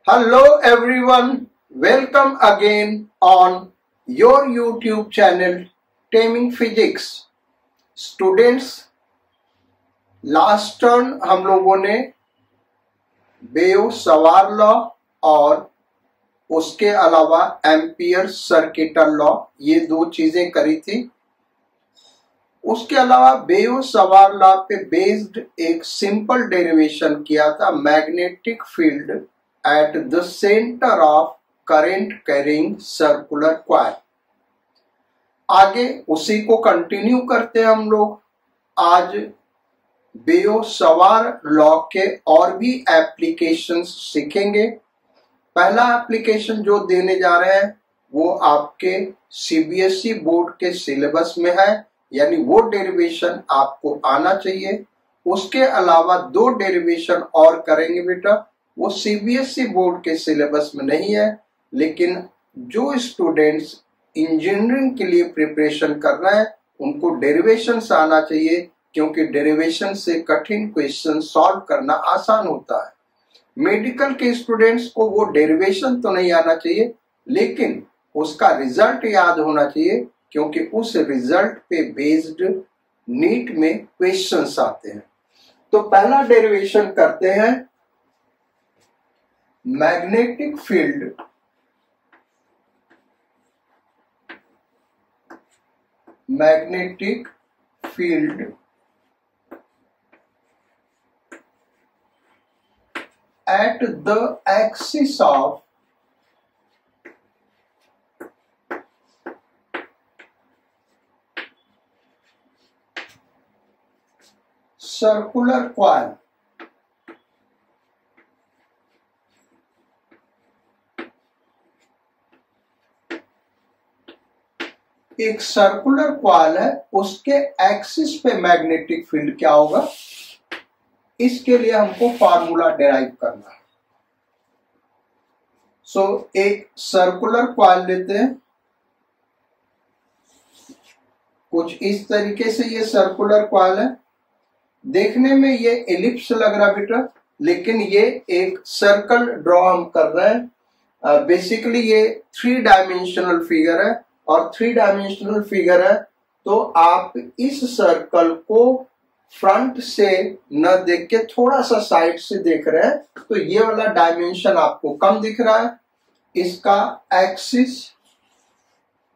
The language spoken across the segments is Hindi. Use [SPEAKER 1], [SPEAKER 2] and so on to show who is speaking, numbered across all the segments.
[SPEAKER 1] Hello everyone, welcome again on your YouTube channel Taming Physics. Students, last turn हम लोगों ने बेयो-सवार लॉ और उसके अलावा एम्पियर सर्किटल लॉ ये दो चीजें करी थी। उसके अलावा बेयो-सवार लॉ पे बेस्ड एक सिंपल डेरिवेशन किया था, magnetic field at the center of current carrying circular coil। आगे उसी को कंटिन्यू करते हैं हम लोग। आज बेयो-सवार लॉ के और भी एप्लीकेशंस सीखेंगे। पहला एप्लीकेशन जो देने जा रहे हैं वो आपके सीबीएसई बोर्ड के सिलेबस में है, यानी वो डेरिवेशन आपको आना चाहिए। उसके अलावा दो डेरिवेशन और करेंगे बेटा, वो सीबीएसई बोर्ड के सिलेबस में नहीं है, लेकिन जो स्टूडेंट्स इंजीनियरिंग के लिए प्रिपरेशन कर रहे हैं उनको डेरिवेशन आना चाहिए, क्योंकि डेरिवेशन से कठिन क्वेश्चन सॉल्व करना आसान होता है। मेडिकल के स्टूडेंट्स को वो डेरिवेशन तो नहीं आना चाहिए, लेकिन उसका रिजल्ट याद होना चाहिए, क्योंकि उस रिजल्ट पे बेस्ड नीट में क्वेश्चंस आते हैं। तो पहला डेरिवेशन करते हैं, magnetic field at the axis of circular coil। एक सर्कुलर कॉइल है, उसके एक्सिस पे मैग्नेटिक फील्ड क्या होगा, इसके लिए हमको फार्मूला डिराइव करना है। एक सर्कुलर कॉइल लेते हैं, कुछ इस तरीके से ये सर्कुलर कॉइल है। देखने में ये एलिप्स लग रहा बेटा, लेकिन ये एक सर्कल ड्रॉ हम कर रहे हैं। बेसिकली ये 3 डायमेंशनल फिगर है, और 3 डायमेंशनल फिगर है तो आप इस सर्कल को फ्रंट से न देख के थोड़ा सा साइड से देख रहे हैं, तो ये वाला डायमेंशन आपको कम दिख रहा है। इसका एक्सिस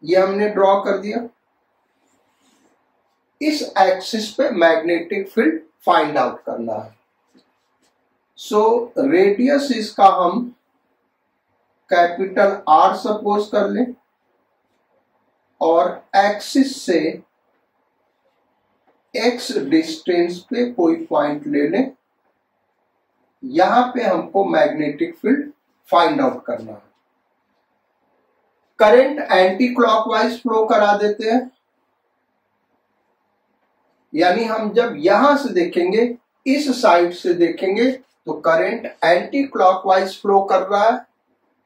[SPEAKER 1] ये हमने ड्रॉ कर दिया। इस एक्सिस पे मैग्नेटिक फील्ड फाइंड आउट करना है। रेडियस इसका हम कैपिटल R सपोज कर लें, और एक्सिस से x डिस्टेंस पे कोई पॉइंट ले लें। यहां पे हमको मैग्नेटिक फील्ड फाइंड आउट करना है। करंट एंटी क्लॉकवाइज फ्लो करा देते हैं, यानी हम जब यहां से देखेंगे, इस साइड से देखेंगे तो करंट एंटी क्लॉकवाइज फ्लो कर रहा है,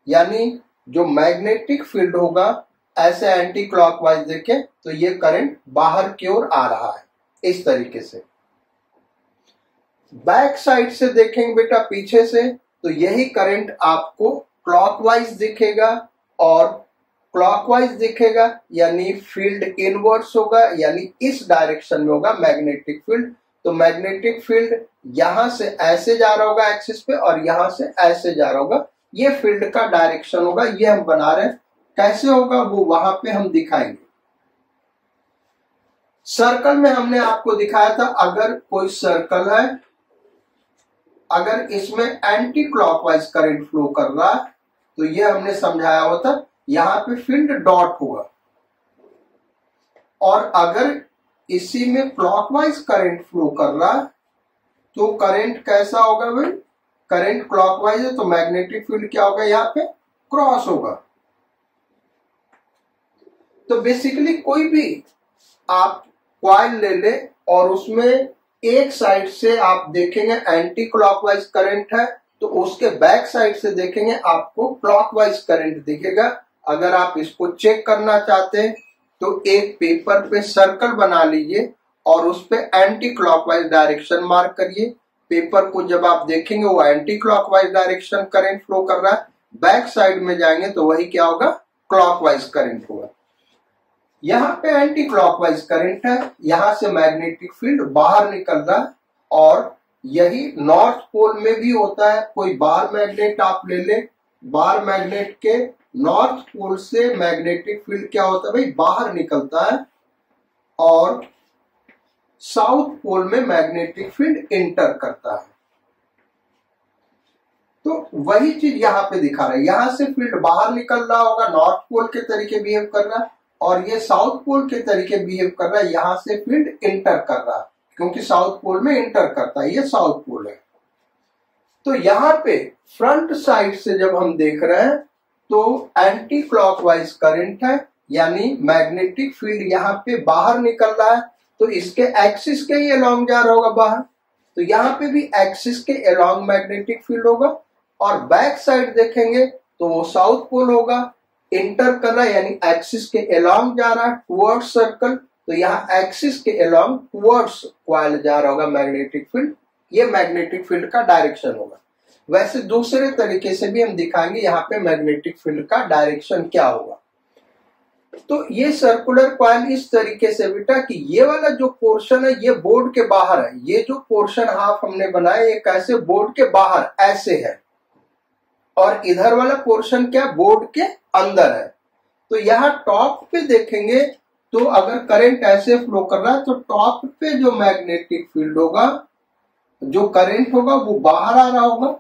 [SPEAKER 1] यानी जो मैग्नेटिक फील्ड होगा ऐसे एंटी क्लॉकवाइज देखें तो ये करंट बाहर की ओर आ रहा है, इस तरीके से। बैक साइड से देखेंगे बेटा, पीछे से, तो यही करंट आपको क्लॉकवाइज दिखेगा, और क्लॉकवाइज दिखेगा यानी फील्ड इनवर्स होगा, यानी इस डायरेक्शन में होगा मैग्नेटिक फील्ड। तो मैग्नेटिक फील्ड यहां से ऐसे जा रहा होगा एक्सिस पे, और यहां से ऐसे जा रहा होगा, ये फील्ड का डायरेक्शन होगा। ये हम बना रहे हैं, कैसे होगा वो वहां पे हम दिखाएंगे। सर्कल में हमने आपको दिखाया था, अगर कोई सर्कल है, अगर इसमें एंटी क्लॉकवाइज करंट फ्लो कर रहा है, तो ये हमने समझाया होता, यहां पे फील्ड डॉट होगा, और अगर इसी में क्लॉकवाइज करंट फ्लो कर रहा है तो करंट कैसा होगा भाई, करंट क्लॉकवाइज है तो मैग्नेटिक फील्ड क्या होगा, यहाँ पे क्रॉस होगा। तो बेसिकली कोई भी आप कॉइल ले ले और उसमें एक साइड से आप देखेंगे एंटी क्लॉकवाइज करंट है, तो उसके बैक साइड से देखेंगे आपको क्लॉकवाइज करंट दिखेगा। अगर आप इसको चेक करना चाहते हैं तो एक पेपर पे सर्कल बना लीजिए और उस पे एंटी क्लॉकवाइज डायरेक्शन मार्क करिए। पेपर को जब आप देखेंगे वो anti clockwise direction current flow कर रहा है, बैक साइड में जाएंगे तो वही क्या होगा, क्लॉकवाइज करंट होगा। यहाँ पे एंटी क्लॉकवाइज करंट है, यहां से मैग्नेटिक फील्ड बाहर निकल रहा है, और यही नॉर्थ पोल में भी होता है। कोई बार मैग्नेट आप ले ले, बार मैग्नेट के नॉर्थ पोल से मैग्नेटिक फील्ड क्या होता है भाई, बाहर निकलता है, और साउथ पोल में मैग्नेटिक फील्ड इंटर करता है। तो वही चीज यहां पे दिखा रहा है, यहां से फील्ड बाहर निकल रहा होगा, नॉर्थ पोल के तरीके बिहेव कर रहा है, और ये साउथ पोल के तरीके बिहेव कर रहा है, यहां से फील्ड इंटर कर रहा है, क्योंकि साउथ पोल में इंटर करता है, ये साउथ पोल है। तो यहां पे फ्रंट साइड से जब हम देख रहे हैं तो एंटी क्लॉकवाइज करंट है, यानी मैग्नेटिक फील्ड यहाँ पे बाहर निकल रहा है, तो इसके एक्सिस के ही अलोंग जा रहा होगा बाहर, तो यहाँ पे भी एक्सिस के अलोंग मैग्नेटिक फील्ड होगा, और बैक साइड देखेंगे तो वो साउथ पोल होगा, इंटर कर रहा है, यानी एक्सिस के अलोंग जा रहा है टुवर्ड्स सर्कल, तो यहाँ एक्सिस के अलोंग टुवर्ड्स कॉइल जा रहा होगा मैग्नेटिक फील्ड, ये मैग्नेटिक फील्ड का डायरेक्शन होगा। वैसे दूसरे तरीके से भी हम दिखाएंगे यहाँ पे मैग्नेटिक फील्ड का डायरेक्शन क्या होगा। तो ये सर्कुलर कॉइल इस तरीके से बेटा कि ये वाला जो पोर्शन है ये बोर्ड के बाहर है, ये जो पोर्शन हाफ हमने बनाया ये कैसे बोर्ड के बाहर ऐसे है, और इधर वाला पोर्शन क्या बोर्ड के अंदर है। तो यहाँ टॉप पे देखेंगे तो अगर करंट ऐसे फ्लो कर रहा है तो टॉप पे जो मैग्नेटिक फील्ड होगा, जो करंट होगा वो बाहर आ रहा होगा,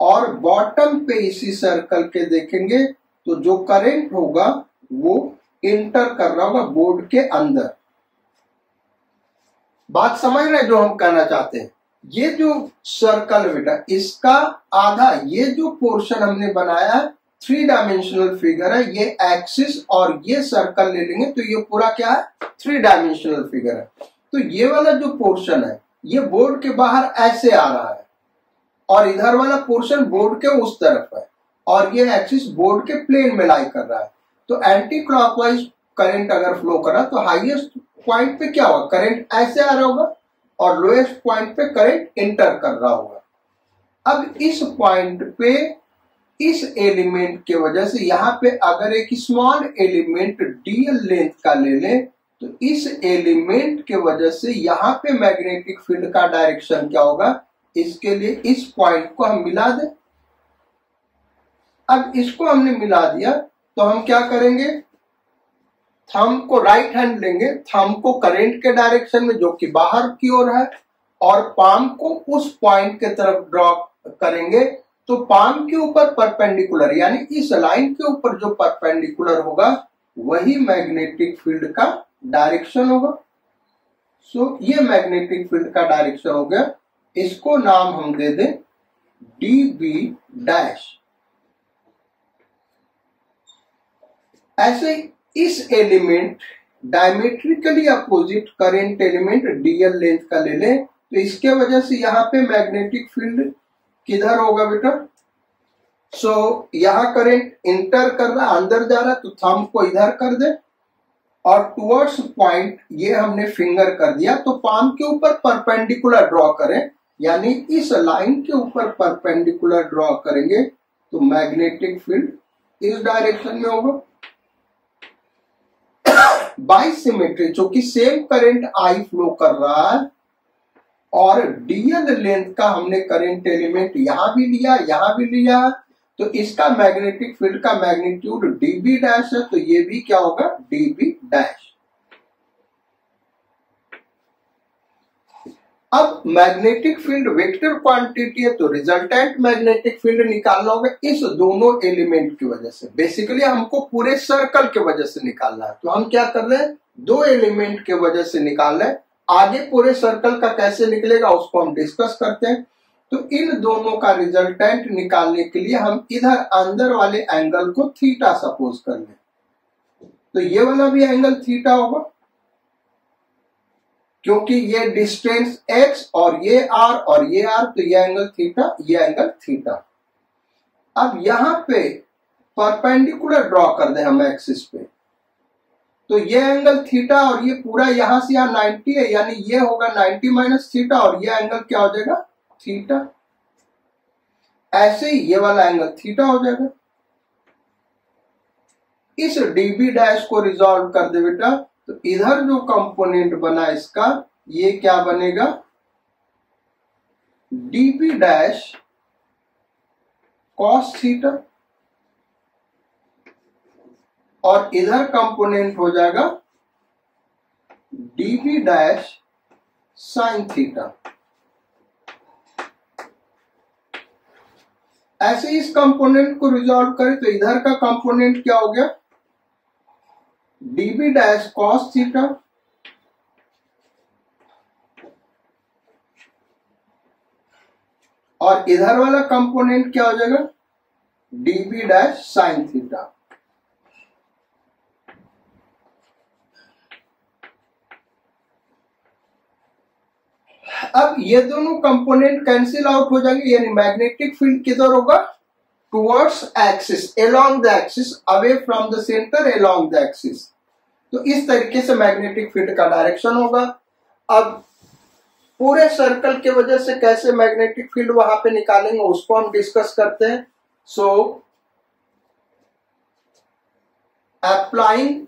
[SPEAKER 1] और बॉटम पे इसी सर्कल के देखेंगे तो जो करंट होगा वो इंटर कर रहा होगा बोर्ड के अंदर। बात समझ रहे जो हम कहना चाहते हैं, ये जो सर्कल बेटा इसका आधा, ये जो पोर्शन हमने बनाया है 3 डायमेंशनल फिगर है, ये एक्सिस और ये सर्कल ले लेंगे तो ये पूरा क्या है 3 डायमेंशनल फिगर है। तो ये वाला जो पोर्शन है ये बोर्ड के बाहर ऐसे आ रहा है, और इधर वाला पोर्शन बोर्ड के उस तरफ है, और ये एक्सिस बोर्ड के प्लेन में लाई कर रहा है। तो एंटी क्लॉकवाइज करंट अगर फ्लो करा तो हाईएस्ट पॉइंट पे क्या होगा, करंट ऐसे आ रहा होगा, और लोएस्ट पॉइंट पे करंट इंटर कर रहा होगा। अब इस पॉइंट पे इस एलिमेंट के वजह से यहाँ पे अगर एक स्मॉल एलिमेंट डीएल लेंथ का ले लें तो इस एलिमेंट के वजह से यहाँ पे मैग्नेटिक फील्ड का डायरेक्शन क्या होगा, इसके लिए इस पॉइंट को हम मिला दें। अब इसको हमने मिला दिया तो हम क्या करेंगे, थंब को राइट हैंड लेंगे, थंब को करंट के डायरेक्शन में जो कि बाहर की ओर है, और पाम को उस पॉइंट के तरफ ड्रॉ करेंगे, तो पाम के ऊपर परपेंडिकुलर यानी इस लाइन के ऊपर जो परपेंडिकुलर होगा वही मैग्नेटिक फील्ड का डायरेक्शन होगा। सो ये मैग्नेटिक फील्ड का डायरेक्शन हो गया, इसको नाम हम दे दें dB डैश। ऐसे इस element diametrically opposite current element DL length का ले लें तो इसके वजह से यहाँ पे मैग्नेटिक फील्ड किधर होगा बेटा, सो यहाँ करंट इंटर कर रहा है, अंदर जा रहा है, तो थंब को इधर कर दे, और टुवर्ड्स पॉइंट ये हमने फिंगर कर दिया, तो पाम के ऊपर परपेंडिकुलर ड्रॉ करें, यानी इस लाइन के ऊपर परपेंडिकुलर ड्रॉ करेंगे तो मैग्नेटिक फील्ड इस डायरेक्शन में होगा। बाई सिमेट्री, चूंकि सेम करंट आई फ्लो कर रहा है और डीएल लेंथ का हमने करंट एलिमेंट यहां भी लिया यहां भी लिया, तो इसका मैग्नेटिक फील्ड का मैग्नीट्यूड डीबी डैश है, तो ये भी क्या होगा डीबी डैश। अब मैग्नेटिक फील्ड वेक्टर क्वांटिटी है, तो रिजल्टेंट मैग्नेटिक फील्ड निकालना होगा इस दोनों एलिमेंट की वजह से। बेसिकली हमको पूरे सर्कल के वजह से निकालना है, तो हम क्या कर रहे हैं, दो एलिमेंट के वजह से निकाल रहे हैं। आगे पूरे सर्कल का कैसे निकलेगा उसको हम डिस्कस करते हैं। तो इन दोनों का रिजल्टेंट निकालने के लिए हम इधर अंदर वाले एंगल को थीटा सपोज कर लें, तो ये वाला भी एंगल थीटा होगा, क्योंकि ये डिस्टेंस x और ये r और ये r, तो ये एंगल थीटा, ये एंगल थीटा। अब यहां पे परपेंडिकुलर ड्रॉ कर दें हम एक्सिस पे, तो ये एंगल थीटा और ये पूरा यहां से यहां 90 है, यानी ये होगा 90 माइनस थीटा और ये एंगल क्या हो जाएगा, थीटा। ऐसे ही ये वाला एंगल थीटा हो जाएगा। इस डीबी डैश को रिजॉल्व कर दे बेटा, तो इधर जो कंपोनेंट बना इसका, ये क्या बनेगा, डीबी डैश कॉस थीटा, और इधर कंपोनेंट हो जाएगा डीबी डैश साइन थीटा। ऐसे इस कंपोनेंट को रिजॉल्व करें तो इधर का कंपोनेंट क्या हो गया, डीबी डैश कॉस थीटा, और इधर वाला कंपोनेंट क्या हो जाएगा, डीबी डैश साइन थीटा। अब ये दोनों कंपोनेंट कैंसिल आउट हो जाएंगे, यानी मैग्नेटिक फील्ड किधर होगा, towards axis, along the axis, away from the centre along the axis. तो इस तरीके से मैग्नेटिक फील्ड का डायरेक्शन होगा। अब पूरे सर्कल की वजह से कैसे मैग्नेटिक फील्ड वहां पे निकालेंगे उसको हम डिस्कस करते हैं। So applying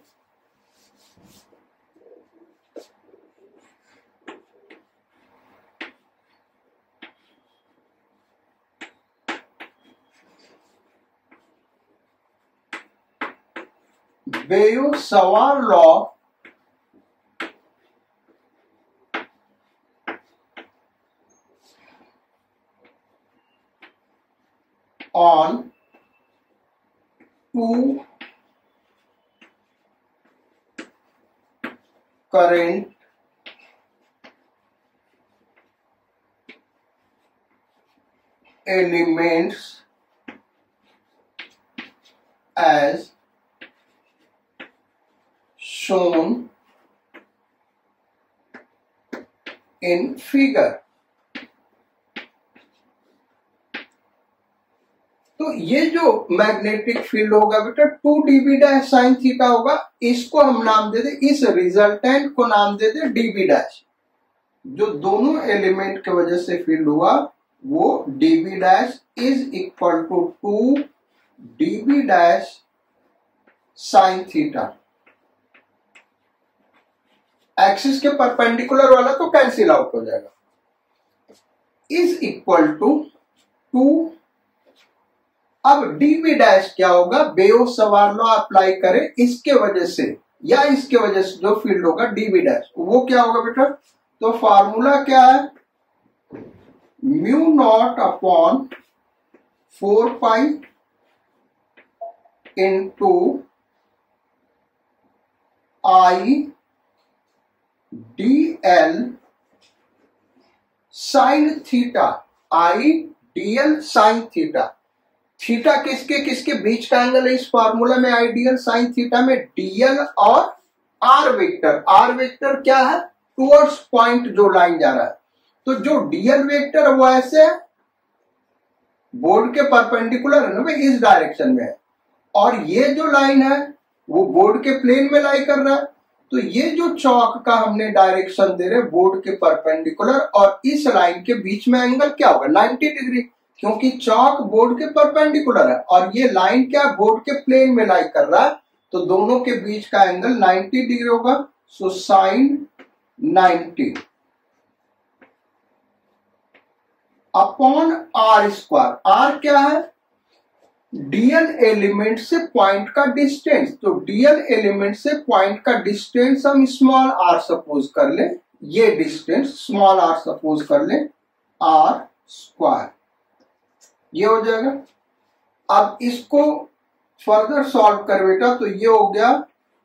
[SPEAKER 1] Bayes-Sawar law on two current elements as shown in figure। तो ये जो मैग्नेटिक फील्ड होगा बेटा 2 dB डैश साइन थीटा होगा, इसको हम नाम दे दे, इस रिजल्टेंट को नाम दे दे dB डैश। जो दोनों एलिमेंट की वजह से फील्ड हुआ वो dB dash is equal to 2 dB dash sine theta. Axis के परपेंडिकुलर वाला तो कैंसिल आउट हो जाएगा, इज इक्वल टू 2। अब डीबी डैश क्या होगा, बेयोस-सवार लॉ अप्लाई करें इसके वजह से या इसके वजह से जो फील्ड होगा डीबी डैश, वो क्या होगा बेटा, तो फार्मूला क्या है, mu not upon 4 pi into I dl sine theta, I dl sine theta. Theta किसके किसके बीच का एंगल है इस फॉर्मूला में, आई dl साइन थीटा में dl और आर वेक्टर। आर वेक्टर क्या है, टुवर्ड्स पॉइंट जो लाइन जा रहा है। तो जो dl वेक्टर है वो ऐसे है, बोर्ड के परपेंडिकुलर है ना, इस डायरेक्शन में है, और ये जो लाइन है वो बोर्ड के प्लेन में लाई कर रहा है। तो ये जो चौक का हमने डायरेक्शन दे रहे बोर्ड के परपेंडिकुलर और इस लाइन के बीच में एंगल क्या होगा, 90 डिग्री, क्योंकि चौक बोर्ड के परपेंडिकुलर है और ये लाइन क्या बोर्ड के प्लेन में लाई कर रहा है, तो दोनों के बीच का एंगल 90 डिग्री होगा। So sine 90 upon R square. R क्या है, डीएल एलिमेंट से पॉइंट का डिस्टेंस, तो डीएल एलिमेंट से पॉइंट का डिस्टेंस हम स्मॉल आर सपोज कर ले, ये डिस्टेंस स्मॉल आर सपोज कर ले, आर स्क्वायर, ये हो जाएगा। अब इसको फर्दर सॉल्व कर बेटा, तो ये हो गया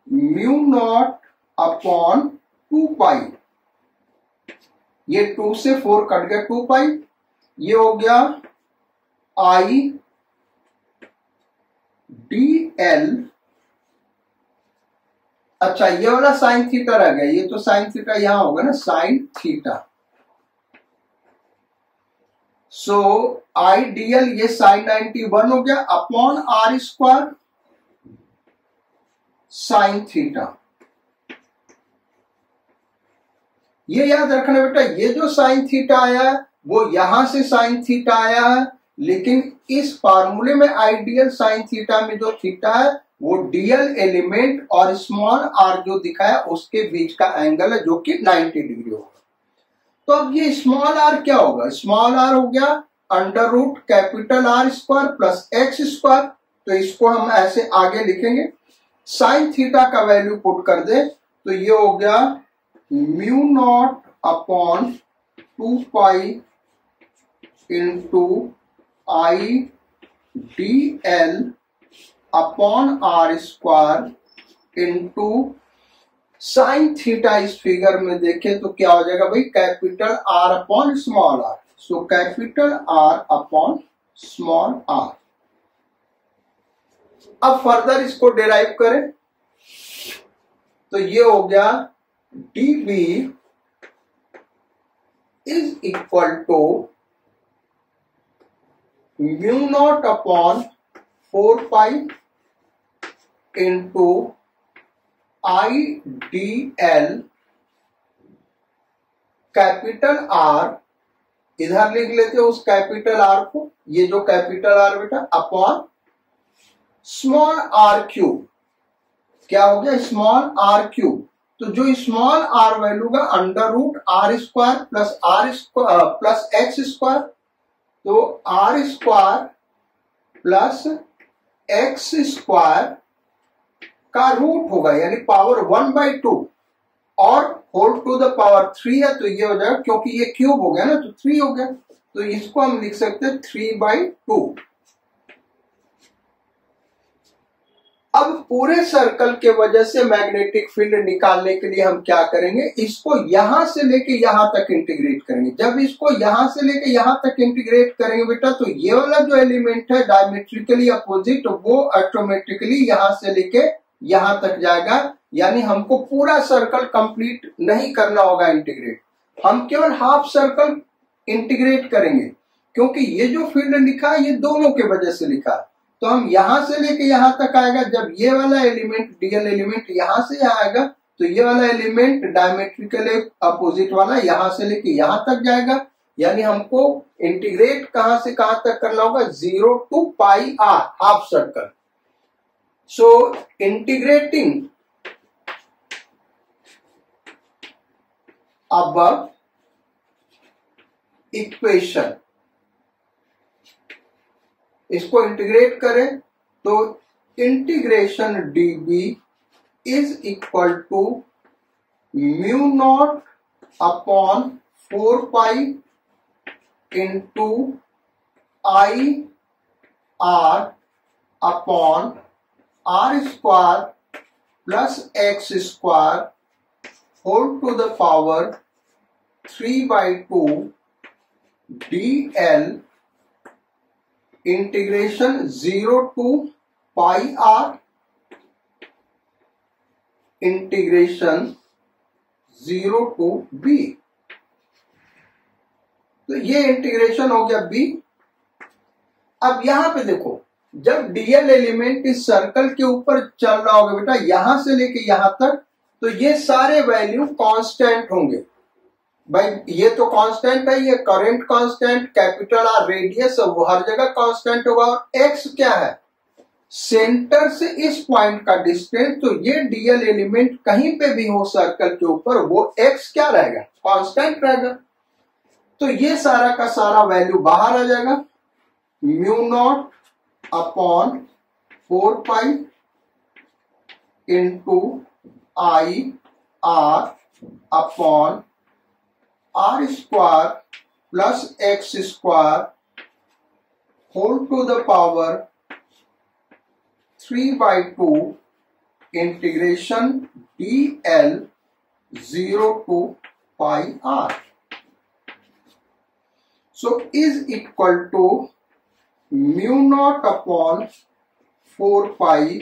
[SPEAKER 1] म्यू नॉट अपॉन 2 पाई, ये 2 से 4 कट गया, 2 पाई, ये हो गया आई dl। अच्छा ये वाला साइन थीटा रह गया, ये तो साइन थीटा यहां होगा ना, sine theta. So I dl ये साइन 91 हो गया upon R square sine theta. ये याद रखना बेटा, ये जो साइन थीटा आया है वो यहां से साइन थीटा आया है, लेकिन इस फार्मूले में आइडियल साइन थीटा में जो थीटा है वो डीएल एलिमेंट और स्मॉल आर जो दिखाया उसके बीच का एंगल है, जो कि 90 डिग्री होगा। तो अब ये स्मॉल आर क्या होगा? स्मॉल आर हो गया under root capital R square plus X square. तो इसको हम ऐसे आगे लिखेंगे, साइन थीटा का वैल्यू पुट कर दे तो ये हो गया mu not upon 2 pi into I D L upon R square into sine theta. इस फिगर में देखें तो क्या हो जाएगा भाई? Capital R upon small R. So capital R upon small R. अब फर्दर इसको डिराइव करें तो ये हो गया dB is equal to mu not upon 4 pi into I D L capital R, इधर लिख लेते हो उस कैपिटल आर को, ये जो कैपिटल आर बेटा, अपॉन स्मॉल आर क्यूब। क्या हो गया? Small R cube. तो जो स्मॉल आर वैल्यू का under root R square plus plus X square, तो R square plus X square का रूट होगा, यानी पावर 1/2 और होल टू द पावर 3 है, तो ये हो जाएगा, क्योंकि ये क्यूब हो गया ना तो 3 हो गया, तो इसको हम लिख सकते हैं 3/2। अब पूरे सर्कल के वजह से मैग्नेटिक फील्ड निकालने के लिए हम क्या करेंगे? इसको यहां से लेके यहां तक इंटीग्रेट करेंगे। जब इसको यहां से लेके यहां तक इंटीग्रेट करेंगे बेटा, तो ये वाला जो एलिमेंट है डायमेट्रिकली अपोजिट, वो ऑटोमेटिकली यहां से लेके यहां तक जाएगा। यानी हमको पूरा सर्कल कंप्लीट नहीं करना होगा इंटीग्रेट, हम केवल हाफ सर्कल इंटीग्रेट करेंगे, क्योंकि ये जो फील्ड लिखा है ये दोनों के वजह से लिखा है। तो हम यहां से लेके यहां तक आएगा, जब ये वाला एलिमेंट डीएल एलिमेंट यहां से यहां आएगा, तो ये वाला एलिमेंट डायमेट्रिकली अपोजिट वाला यहां से लेके यहां तक जाएगा। यानी हमको इंटीग्रेट कहां से कहां तक करना होगा? 0 to pi R, half circle. So integrating above equation, इसको इंटीग्रेट करें तो integration dB is equal to mu not upon 4 pi into I R upon R square plus X square whole to the power 3/2 dl integration 0 to pi R integration 0 to b। तो ये इंटीग्रेशन हो गया b। अब यहां पे देखो, जब डीएल एलिमेंट इस सर्कल के ऊपर चल रहा होगा बेटा, यहां से लेके यहां तक, तो ये सारे वैल्यू कांस्टेंट होंगे। भाई ये तो कांस्टेंट है, ये current constant, capital R radius, वो हर जगह कांस्टेंट होगा। और एक्स क्या है? सेंटर से इस पॉइंट का डिस्टेंस। तो ये डीएल एलिमेंट कहीं पे भी हो सर्कल के ऊपर, वो एक्स क्या रहेगा? कांस्टेंट रहेगा। तो ये सारा का सारा वैल्यू बाहर आ जाएगा, mu not upon 4 pi into I R upon R square plus X square whole to the power 3/2 integration dl 0 to pi R. So is equal to mu not upon 4 pi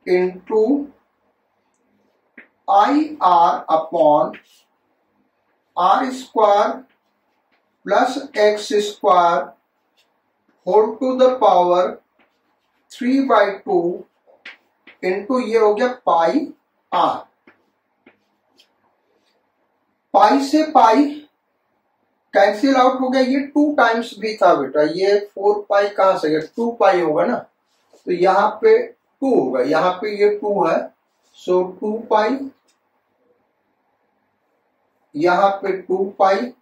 [SPEAKER 1] into I R upon R square plus X square whole to the power 3/2 into ये हो गया पाई आर। पाई से पाई कैंसिल आउट हो गया, ये 2 टाइम्स भी था बेटा, ये 4 पाई कहां से गया, 2 पाई होगा ना, तो यहाँ पे 2 होगा, यहाँ पे ये 2 है, सो 2 पाई, यहाँ पे 2 पाई,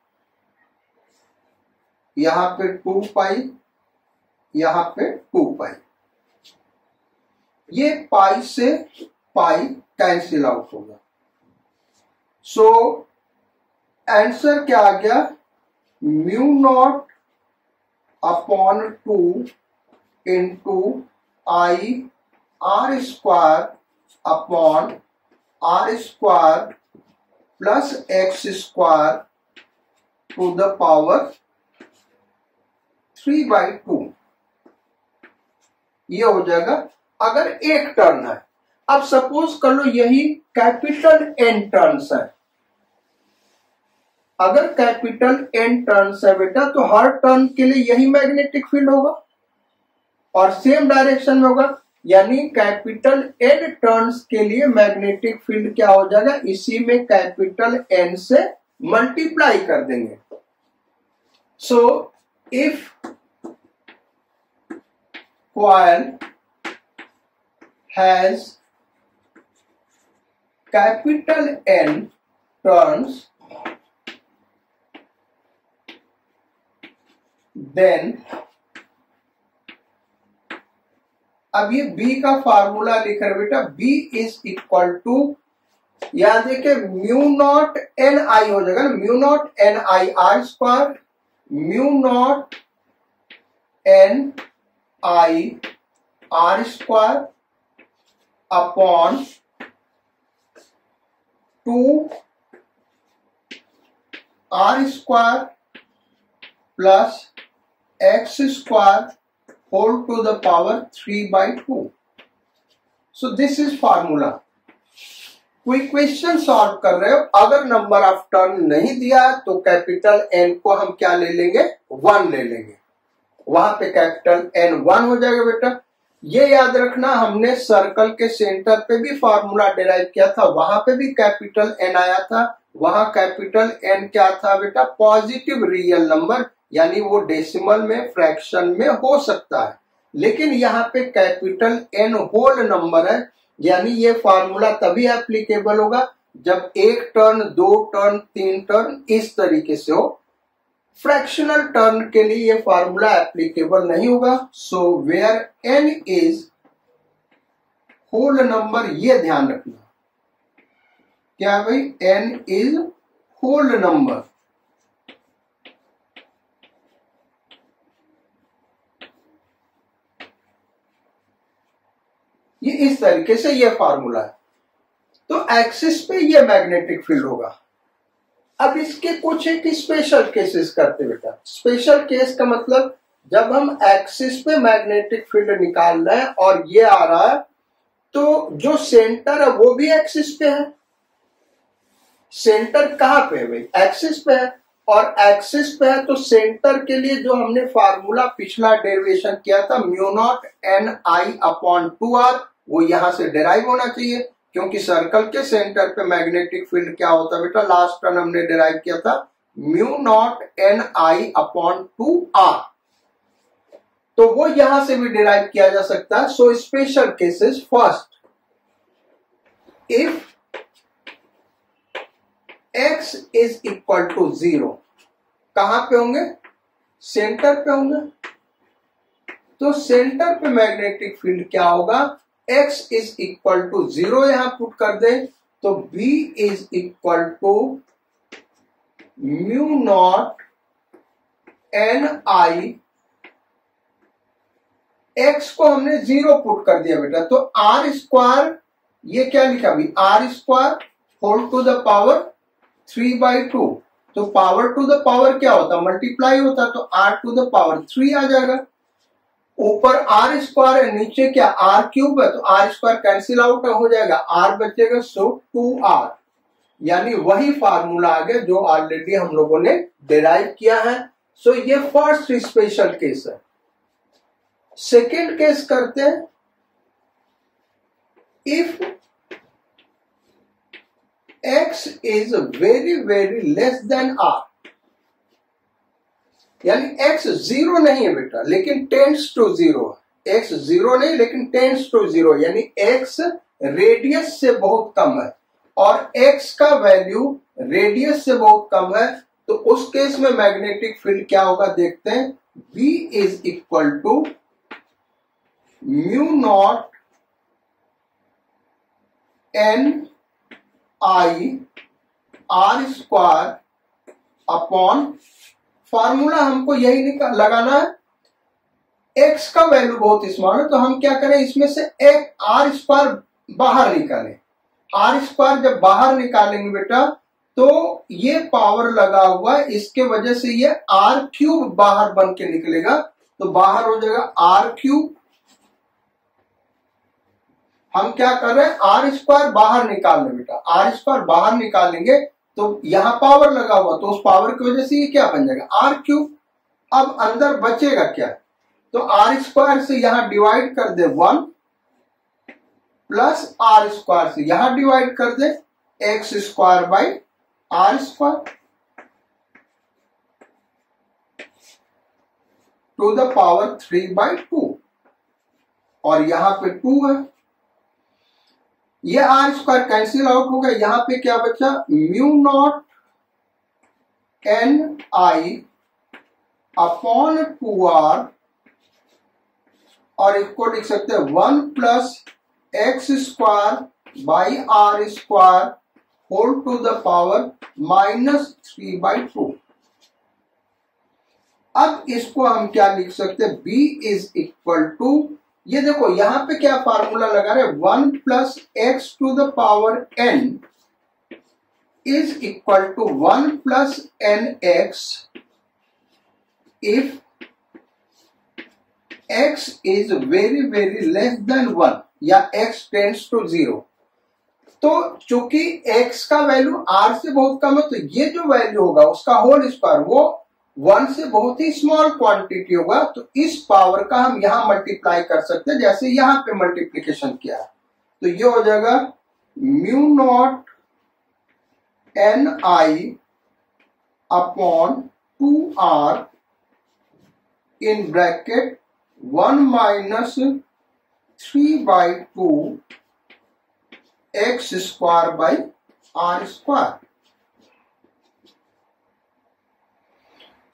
[SPEAKER 1] यहाँ पे 2 पाई, यहाँ पे 2 पाई, ये पाई से पाई कैंसिल आउट होगा। सो आंसर क्या आ गया, mu not upon 2 into I R square upon R square plus X square to the power 3/2, ये हो जाएगा अगर एक टर्न है। अब सपोज कर लो यही कैपिटल एन टर्न्स है, अगर कैपिटल एन टर्न्स है बेटा तो हर टर्न के लिए यही मैग्नेटिक फील्ड होगा और सेम डायरेक्शन में होगा, यानी कैपिटल एन टर्न्स के लिए मैग्नेटिक फील्ड क्या हो जाएगा, इसी में कैपिटल एन से मल्टीप्लाई कर देंगे। So if coil has capital N turns, then अब ये B का फार्मूला लिख रहे बेटा, B इज इक्वल टू, यहां देखिए म्यू नॉट एन आई हो जाएगा ना, mu naught N I R square, mu naught N I R square upon 2 R square plus X square whole to the power 3/2। So this is formula. कोई क्वेश्चन सॉल्व कर रहे हो, अगर नंबर ऑफ टर्न नहीं दिया तो कैपिटल एन को हम क्या ले लेंगे, 1 ले लेंगे, वहां पे कैपिटल एन 1 हो जाएगा बेटा। ये याद रखना, हमने सर्कल के सेंटर पे भी फार्मूला डिराइव किया था, वहां पे भी कैपिटल एन आया था, वहां कैपिटल एन क्या था बेटा, पॉजिटिव रियल नंबर, यानी वो डेसिमल में फ्रैक्शन में हो सकता है, लेकिन यहाँ पे कैपिटल एन होल नंबर है, यानी ये फार्मूला तभी एप्लीकेबल होगा जब 1 टर्न 2 टर्न 3 टर्न इस तरीके से हो। फ्रैक्शनल टर्न के लिए ये फार्मूला एप्लीकेबल नहीं होगा। So where N is whole number, ये ध्यान रखना, क्या भाई, एन इज होल नंबर, ये इस तरीके से ये फार्मूला है। तो एक्सिस पे ये मैग्नेटिक फील्ड होगा। अब इसके कुछ एक स्पेशल केसेस करते बेटा। स्पेशल केस का मतलब जब हम एक्सिस पे मैग्नेटिक फील्ड निकाल रहे हैं और ये आ रहा है, तो जो सेंटर है वो भी एक्सिस पे है। सेंटर कहां पे है भाई, एक्सिस पे है, और एक्सिस पे है तो सेंटर के लिए जो हमने फार्मूला पिछला डेरिवेशन किया था, mu naught N I upon 2r, वो यहां से डिराइव होना चाहिए, क्योंकि सर्कल के सेंटर पे मैग्नेटिक फील्ड क्या होता है बेटा, लास्ट टर्म हमने डिराइव किया था mu naught N I upon 2r, तो वो यहां से भी डिराइव किया जा सकता है। So special cases, first, if x is equal to 0, कहां पे होंगे, सेंटर पे होंगे, तो सेंटर पे मैग्नेटिक फील्ड क्या होगा, x इज इक्वल टू 0 यहां पुट कर दे, तो b is equal to mu naught N I, x को हमने 0 पुट कर दिया बेटा, तो r स्क्वायर, ये क्या लिखा अभी, r square whole to the power 3/2, तो पावर टू द पावर क्या होता, मल्टीप्लाई होता, तो r टू द पावर 3 आ जाएगा। ऊपर r स्क्वायर है, नीचे क्या r क्यूब है, तो r स्क्वायर कैंसिल आउट हो जाएगा, r बचेगा, सो 2r, यानी वही फार्मूला आ गया जो ऑलरेडी हम लोगों ने डिराइव किया है। सो ये फर्स्ट स्पेशल केस है। सेकेंड केस करते हैं, if x is very very less than r, यानी x जीरो नहीं है बेटा लेकिन tends to zero, x zero नहीं लेकिन टेंड्स टू जीरो, यानी x रेडियस से बहुत कम है और x का वैल्यू रेडियस से बहुत कम है, तो उस केस में मैग्नेटिक फील्ड क्या होगा देखते हैं। B is equal to mu naught n I r square upon, formula हमको यही लगाना है, x का वैल्यू बहुत स्मॉल है तो हम क्या करें इसमें से एक r स्क्वायर बाहर निकालें। r स्क्वायर जब बाहर निकालेंगे बेटा तो ये पावर लगा हुआ है, इसके वजह से ये r क्यूब बाहर बन के निकलेगा, तो बाहर हो जाएगा r क्यूब। हम क्या कर रहे हैं r स्क्वायर बाहर निकाल रहे बेटा, r स्क्वायर बाहर निकालेंगे तो यहां पावर लगा हुआ तो उस पावर की वजह से ये क्या बन जाएगा r क्यूब। अब अंदर बचेगा क्या, तो r स्क्वायर से यहां डिवाइड कर दे 1 प्लस r स्क्वायर से यहां डिवाइड कर दे x square by r square to the power 3/2, और यहां पे 2 है, ये r स्क्वायर कैंसिल आउट हो गया, यहां पे क्या बचा mu naught n I upon 2r, और इसको लिख सकते हैं 1 plus x square by r square whole to the power -3/2। अब इसको हम क्या लिख सकते हैं, b इज इक्वल टू, ये देखो यहां पे क्या फार्मूला लगा रहे 1 plus x to the power n is equal to 1 plus nx if x is very very less than 1 या x टेंड्स टू 0। तो चूंकि x का वैल्यू r से बहुत कम है तो ये जो वैल्यू होगा उसका होल स्क्वायर वो 1 से बहुत ही स्मॉल क्वांटिटी होगा, तो इस पावर का हम यहां मल्टीप्लाई कर सकते हैं जैसे यहां पे मल्टीप्लीकेशन किया है, तो ये हो जाएगा mu naught n I upon 2r in bracket 1 minus 3/2 x square by r square.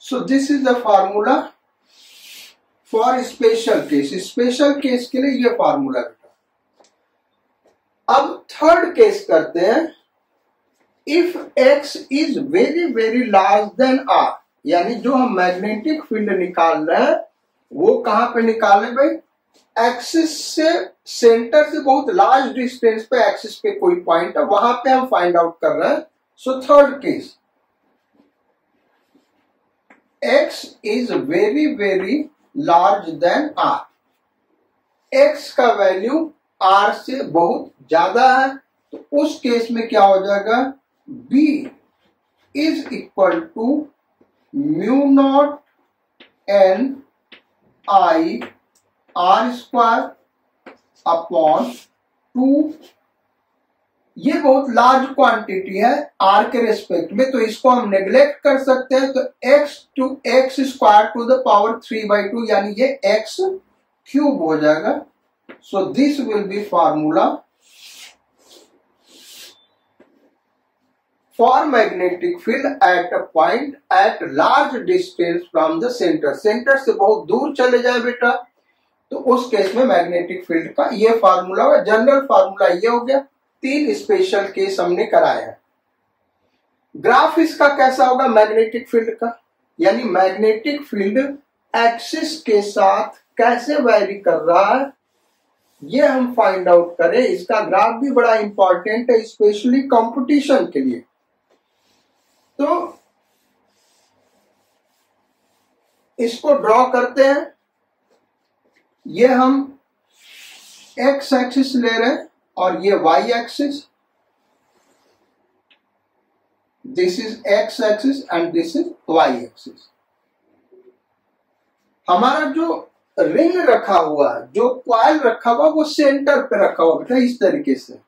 [SPEAKER 1] So this is the formula for special case। Special case के लिए ये फार्मूला बेटा। अब थर्ड केस करते हैं, if x is very very large than r, यानी जो हम मैग्नेटिक फील्ड निकाल रहे हैं वो कहां पे निकाल रहे भाई, एक्सिस से सेंटर से बहुत लार्ज डिस्टेंस पे एक्सिस पे कोई पॉइंट है वहां पे हम फाइंड आउट कर रहे हैं। So third case, x is very very large than r, x का वैल्यू r से बहुत ज्यादा है, तो उस केस में क्या हो जाएगा, b is equal to mu naught n I r square upon 2, ये बहुत लार्ज क्वांटिटी है r के रेस्पेक्ट में, तो इसको हम नेग्लेक्ट कर सकते हैं, तो x square to the power 3/2 यानी ये x क्यूब हो जाएगा। So this will be formula for magnetic field at a point at large distance from the centre, centre से बहुत दूर चले जाए बेटा, तो उस केस में मैग्नेटिक फील्ड का ये फार्मूला होगा। जनरल फार्मूला ये हो गया, 3 स्पेशल केस हमने कराया। ग्राफ इसका कैसा होगा मैग्नेटिक फील्ड का, यानी मैग्नेटिक फील्ड एक्सिस के साथ कैसे वैरी कर रहा है ये हम फाइंड आउट करें। इसका ग्राफ भी बड़ा इंपॉर्टेंट है स्पेशली कंपटीशन के लिए। तो इसको ड्रॉ करते हैं, ये हम एक्स एक्सिस ले रहे हैं और ये Y axis, this is X axis and this is Y axis. हमारा जो रिंग रखा हुआ है, जो कॉइल रखा हुआ वो सेंटर पे रखा हुआ बेटा, इस तरीके से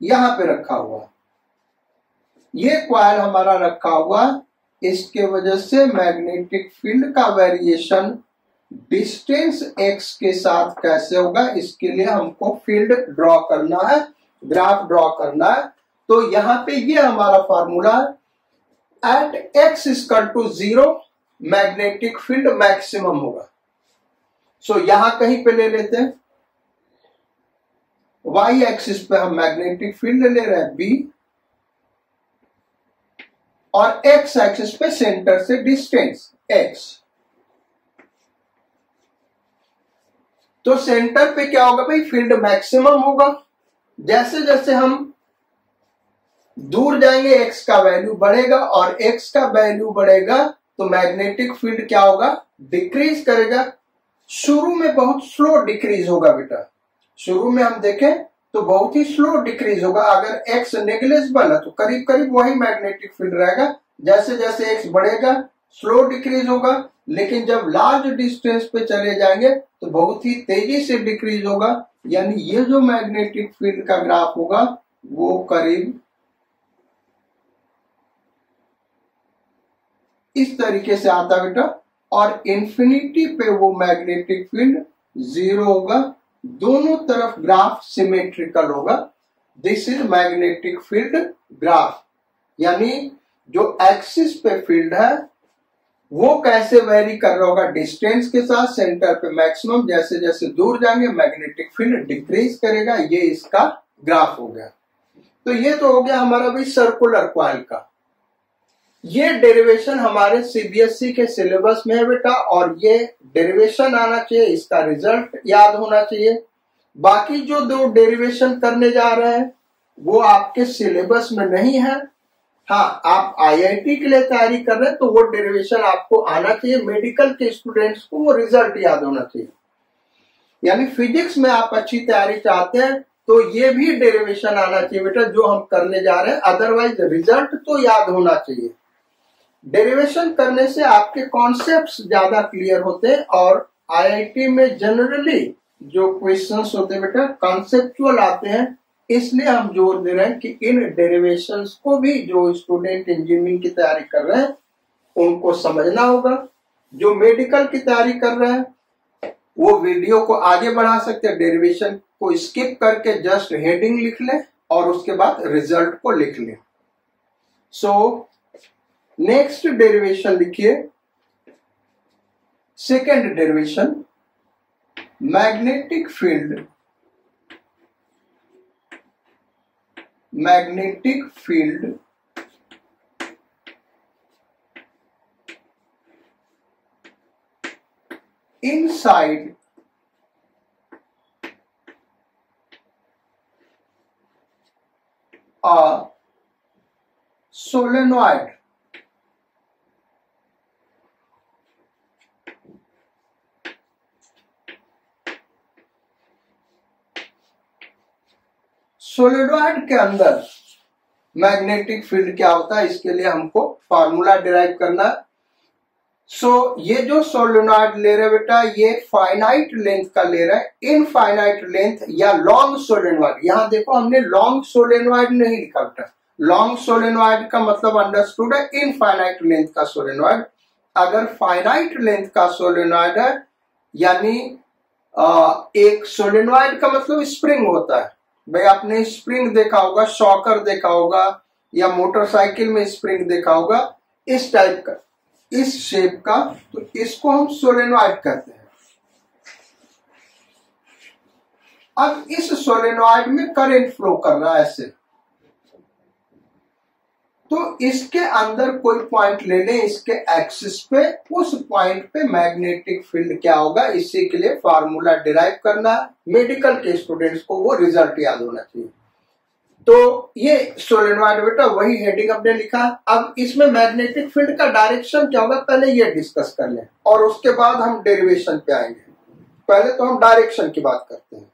[SPEAKER 1] यहां पे रखा हुआ, ये क्वाइल हमारा रखा हुआ, इसके वजह से मैग्नेटिक फील्ड का वेरिएशन डिस्टेंस x के साथ कैसे होगा, इसके लिए हमको फील्ड ड्रॉ करना है, ग्राफ ड्रॉ करना है। तो यहां पे ये हमारा फॉर्मूला है, at x equal to 0 magnetic field maximum होगा। सो यहां कहीं पे ले लेते हैं, y एक्सिस पे हम मैग्नेटिक फील्ड ले रहे हैं b, और x एक्सिस पे सेंटर से डिस्टेंस x। तो सेंटर पे क्या होगा भाई, फील्ड मैक्सिमम होगा। जैसे जैसे हम दूर जाएंगे x का वैल्यू बढ़ेगा, और x का वैल्यू बढ़ेगा तो मैग्नेटिक फील्ड क्या होगा, डिक्रीज करेगा। शुरू में बहुत स्लो डिक्रीज होगा बेटा, शुरू में हम देखें तो बहुत ही स्लो डिक्रीज होगा। अगर x नेग्लिजिबल है तो करीब करीब वही मैग्नेटिक फील्ड रहेगा। जैसे जैसे x बढ़ेगा स्लो डिक्रीज होगा, लेकिन जब लार्ज डिस्टेंस पे चले जाएंगे तो बहुत ही तेजी से डिक्रीज होगा। यानी ये जो मैग्नेटिक फील्ड का ग्राफ होगा वो करीब इस तरीके से आता बेटा, और इंफिनिटी पे वो मैग्नेटिक फील्ड 0 होगा। दोनों तरफ ग्राफ सिमेट्रिकल होगा। This is magnetic field graph. यानी जो एक्सिस पे फील्ड है वो कैसे वेरी कर रहा होगा डिस्टेंस के साथ, सेंटर पे मैक्सिमम, जैसे जैसे दूर जाएंगे मैग्नेटिक फील्ड डिक्रीज करेगा। ये इसका ग्राफ हो गया। तो ये तो हो गया हमारा भाई सर्कुलर कॉइल का। ये डेरिवेशन हमारे सीबीएसई के सिलेबस में है बेटा, और ये डेरिवेशन आना चाहिए, इसका रिजल्ट याद होना चाहिए। बाकी जो दो डेरिवेशन करने जा रहे हैं वो आपके सिलेबस में नहीं है। हाँ, आप आईआईटी के लिए तैयारी कर रहे हैं तो वो डेरिवेशन आपको आना चाहिए। मेडिकल के स्टूडेंट्स को वो रिजल्ट याद होना चाहिए। यानी फिजिक्स में आप अच्छी तैयारी चाहते हैं तो ये भी डेरिवेशन आना चाहिए बेटा जो हम करने जा रहे हैं। अदरवाइज रिजल्ट तो याद होना चाहिए। डेरिवेशन करने से आपके कॉन्सेप्ट्स ज्यादा क्लियर होते हैं, और आईआईटी में जनरली जो क्वेश्चंस होते हैं बेटा कॉन्सेप्चुअल आते हैं। इसलिए हम जोर दे रहे हैं कि इन डेरिवेशंस को भी जो स्टूडेंट इंजीनियरिंग की तैयारी कर रहे हैं उनको समझना होगा। जो मेडिकल की तैयारी कर रहे हैं वो वीडियो को आगे बढ़ा सकते हैं, डेरिवेशन को स्किप करके जस्ट हेडिंग लिख लें और उसके बाद रिजल्ट को लिख लें। सो नेक्स्ट डेरिवेशन लिखिए, second derivation, magnetic field inside a solenoid. Solenoid के अंदर मैग्नेटिक फील्ड क्या होता है, इसके लिए हमको फार्मूला डिराइव करना है। ये जो सोलेनॉइड ले रहे बेटा ये फाइनाइट लेंथ का ले रहा है, इनफाइनाइट लेंथ या लॉन्ग सोलेनॉइड। यहां देखो हमने लॉन्ग सोलेनॉइड नहीं लिखा बेटा। लॉन्ग सोलेनॉइड का मतलब अंडरस्टूड है इनफाइनाइट लेंथ का सोलेनॉइड। अगर फाइनाइट लेंथ का सोलेनॉइड है यानी एक सोलेनॉइड का मतलब स्प्रिंग होता है। भाई आपने स्प्रिंग देखा होगा, शॉकर देखा होगा, या मोटरसाइकिल में स्प्रिंग देखा होगा, इस टाइप का, इस शेप का, तो इसको हम सोलेनॉइड कहते हैं। अब इस सोलेनॉइड में करंट फ्लो कर रहा है ऐसे, तो इसके अंदर कोई पॉइंट ले लें इसके एक्सिस पे, उस पॉइंट पे मैग्नेटिक फील्ड क्या होगा, इसी के लिए फार्मूला डिराइव करना है। मेडिकल के स्टूडेंट्स को वो रिजल्ट याद होना चाहिए। तो ये सोलेनॉइड बेटा वही हेडिंग हमने लिखा। अब इसमें मैग्नेटिक फील्ड का डायरेक्शन क्या होगा पहले ये डिस्कस कर लें, और उसके बाद हम डेरिवेशन पे आएंगे। पहले तो हम डायरेक्शन की बात करते हैं।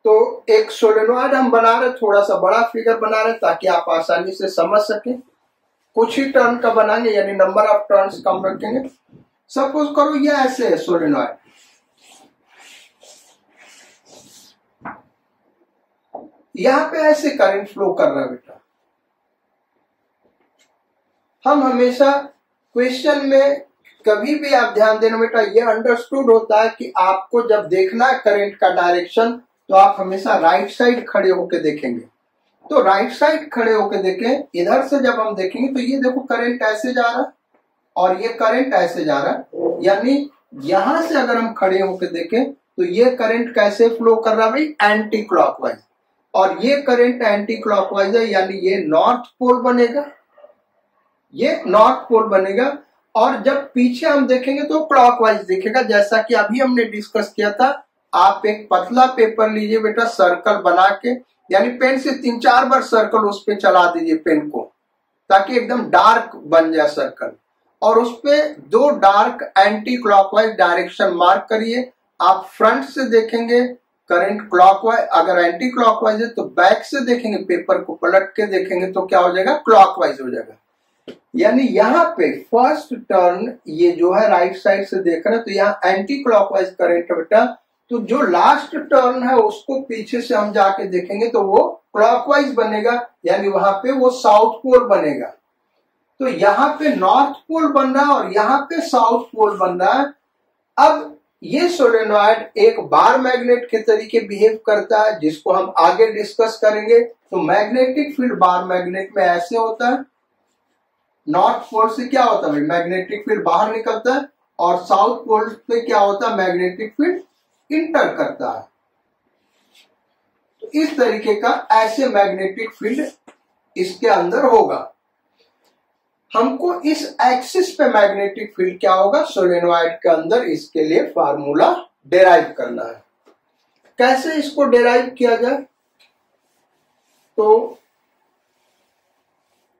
[SPEAKER 1] तो एक सोलेनॉइड हम बना रहे, थोड़ा सा बड़ा फिगर बना रहे ताकि आप आसानी से समझ सकें। कुछ ही टर्न का बनाएंगे यानी नंबर ऑफ टर्न्स कम रखेंगे। सपोज करो ये ऐसे है सोलेनॉइड, यहां पे ऐसे करंट फ्लो कर रहा है बेटा। हम हमेशा क्वेश्चन में कभी भी आप ध्यान देना बेटा, ये अंडरस्टूड होता है कि आपको जब देखना है करंट का डायरेक्शन तो आप हमेशा राइट साइड खड़े होकर देखेंगे। तो राइट साइड खड़े होकर देखें, इधर से जब हम देखेंगे तो ये देखो करंट ऐसे जा रहा है और ये करंट ऐसे जा रहा है, यानी यहां से अगर हम खड़े होकर देखें तो ये करंट कैसे फ्लो कर रहा है भाई, एंटी क्लॉकवाइज। और ये करंट एंटी क्लॉकवाइज है, यानी ये नॉर्थ पोल बनेगा, ये नॉर्थ पोल बनेगा। और जब पीछे हम देखेंगे तो क्लॉकवाइज दिखेगा, जैसा कि अभी हमने डिस्कस किया था। आप एक पतला पेपर लीजिए बेटा, सर्कल बना के, यानी पेन से 3-4 बार सर्कल उस पे चला दीजिए पेन को, ताकि एकदम डार्क बन जाए सर्कल। और उस पे 2 dark anti clockwise direction mark करिए। आप फ्रंट से देखेंगे करंट क्लॉकवाइज, अगर एंटी क्लॉकवाइज है तो बैक से देखेंगे, पेपर को पलट के देखेंगे तो क्या हो जाएगा, क्लॉकवाइज हो जाएगा। यानी यहाँ पे फर्स्ट टर्न ये जो है राइट साइड से देख रहे हैं तो यहाँ एंटी क्लॉकवाइज करंट है बेटा। तो जो लास्ट टर्न है उसको पीछे से हम जाके देखेंगे तो वो क्लॉकवाइज बनेगा, यानी वहां पे वो साउथ पोल बनेगा। तो यहाँ पे नॉर्थ पोल बन रहा है और यहाँ पे साउथ पोल बन रहा है। अब ये सोलेनॉइड एक बार मैग्नेट के तरीके बिहेव करता है, जिसको हम आगे डिस्कस करेंगे। तो मैग्नेटिक फील्ड बार मैग्नेट में ऐसे होता है, नॉर्थ पोल से क्या होता है, मैग्नेटिक फील्ड बाहर निकलता है, और साउथ पोल पे क्या होता है, मैग्नेटिक फील्ड इंटर करता है। तो इस तरीके का ऐसे मैग्नेटिक फील्ड इसके अंदर होगा। हमको इस एक्सिस पे मैग्नेटिक फील्ड क्या होगा सोलेनॉइड के अंदर, इसके लिए फार्मूला डेराइव करना है। कैसे इसको डेराइव किया जाए, तो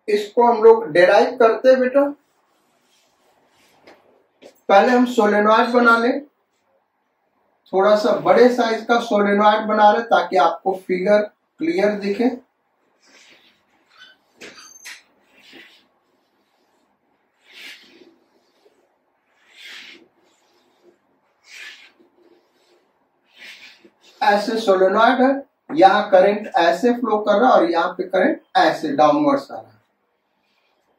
[SPEAKER 1] इसको हम लोग डेराइव करते हैं बेटा। पहले हम सोलेनॉइड बना लें, थोड़ा सा बड़े साइज का सोलेनॉइड बना रहे ताकि आपको फिगर क्लियर दिखे। ऐसे सोलेनॉइड है, यहाँ करंट ऐसे फ्लो कर रहा है और यहाँ पे करंट ऐसे डाउनवर्ड्स आ रहा है।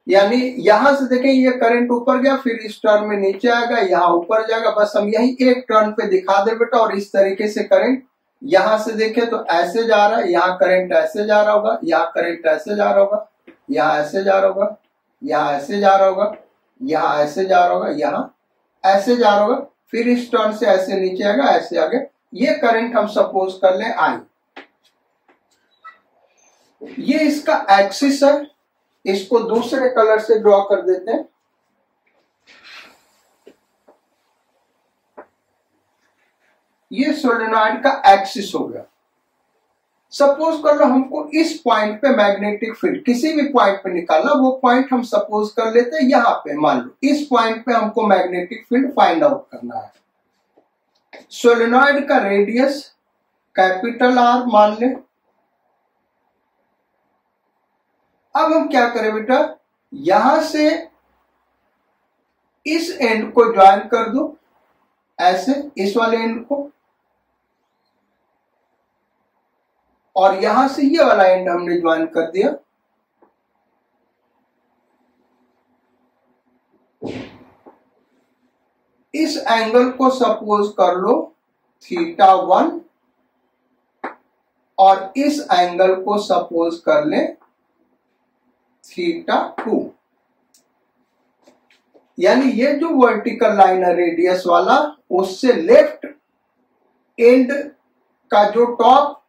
[SPEAKER 1] यानी यहां से देखें ये करंट ऊपर गया, फिर इस टर्न में नीचे आएगा, यहाँ ऊपर जाएगा। बस हम यही एक टर्न पे दिखा दे बेटा। और इस तरीके से करंट यहां से देखें तो ऐसे जा रहा है, यहाँ करंट ऐसे जा रहा होगा, यहाँ करंट ऐसे जा रहा होगा, यहाँ ऐसे जा रहा होगा, यहाँ ऐसे जा रहा होगा, यहाँ ऐसे जा रहा होगा, यहाँ ऐसे जा रहा होगा, फिर इस टर्न से ऐसे नीचे आएगा, ऐसे आगे। ये करंट हम सपोज कर लें आई। ये इसका एक्सिस है, इसको दूसरे कलर से ड्रॉ कर देते हैं। ये सोलेनॉइड का एक्सिस हो गया। सपोज कर लो हमको इस पॉइंट पे मैग्नेटिक फील्ड किसी भी पॉइंट पे निकालना, वो पॉइंट हम सपोज कर लेते हैं यहां पे। मान लो इस पॉइंट पे हमको मैग्नेटिक फील्ड फाइंड आउट करना है। सोलेनॉइड का रेडियस कैपिटल आर मान ले। अब हम क्या करें बेटा, यहां से इस एंड को ज्वाइन कर दो ऐसे, इस वाले एंड को, और यहां से ये वाला एंड हमने ज्वाइन कर दिया। इस एंगल को सपोज कर लो θ1 और इस एंगल को सपोज कर ले θ2। यानी ये जो वर्टिकल लाइन है रेडियस वाला, उससे लेफ्ट एंड का जो टॉप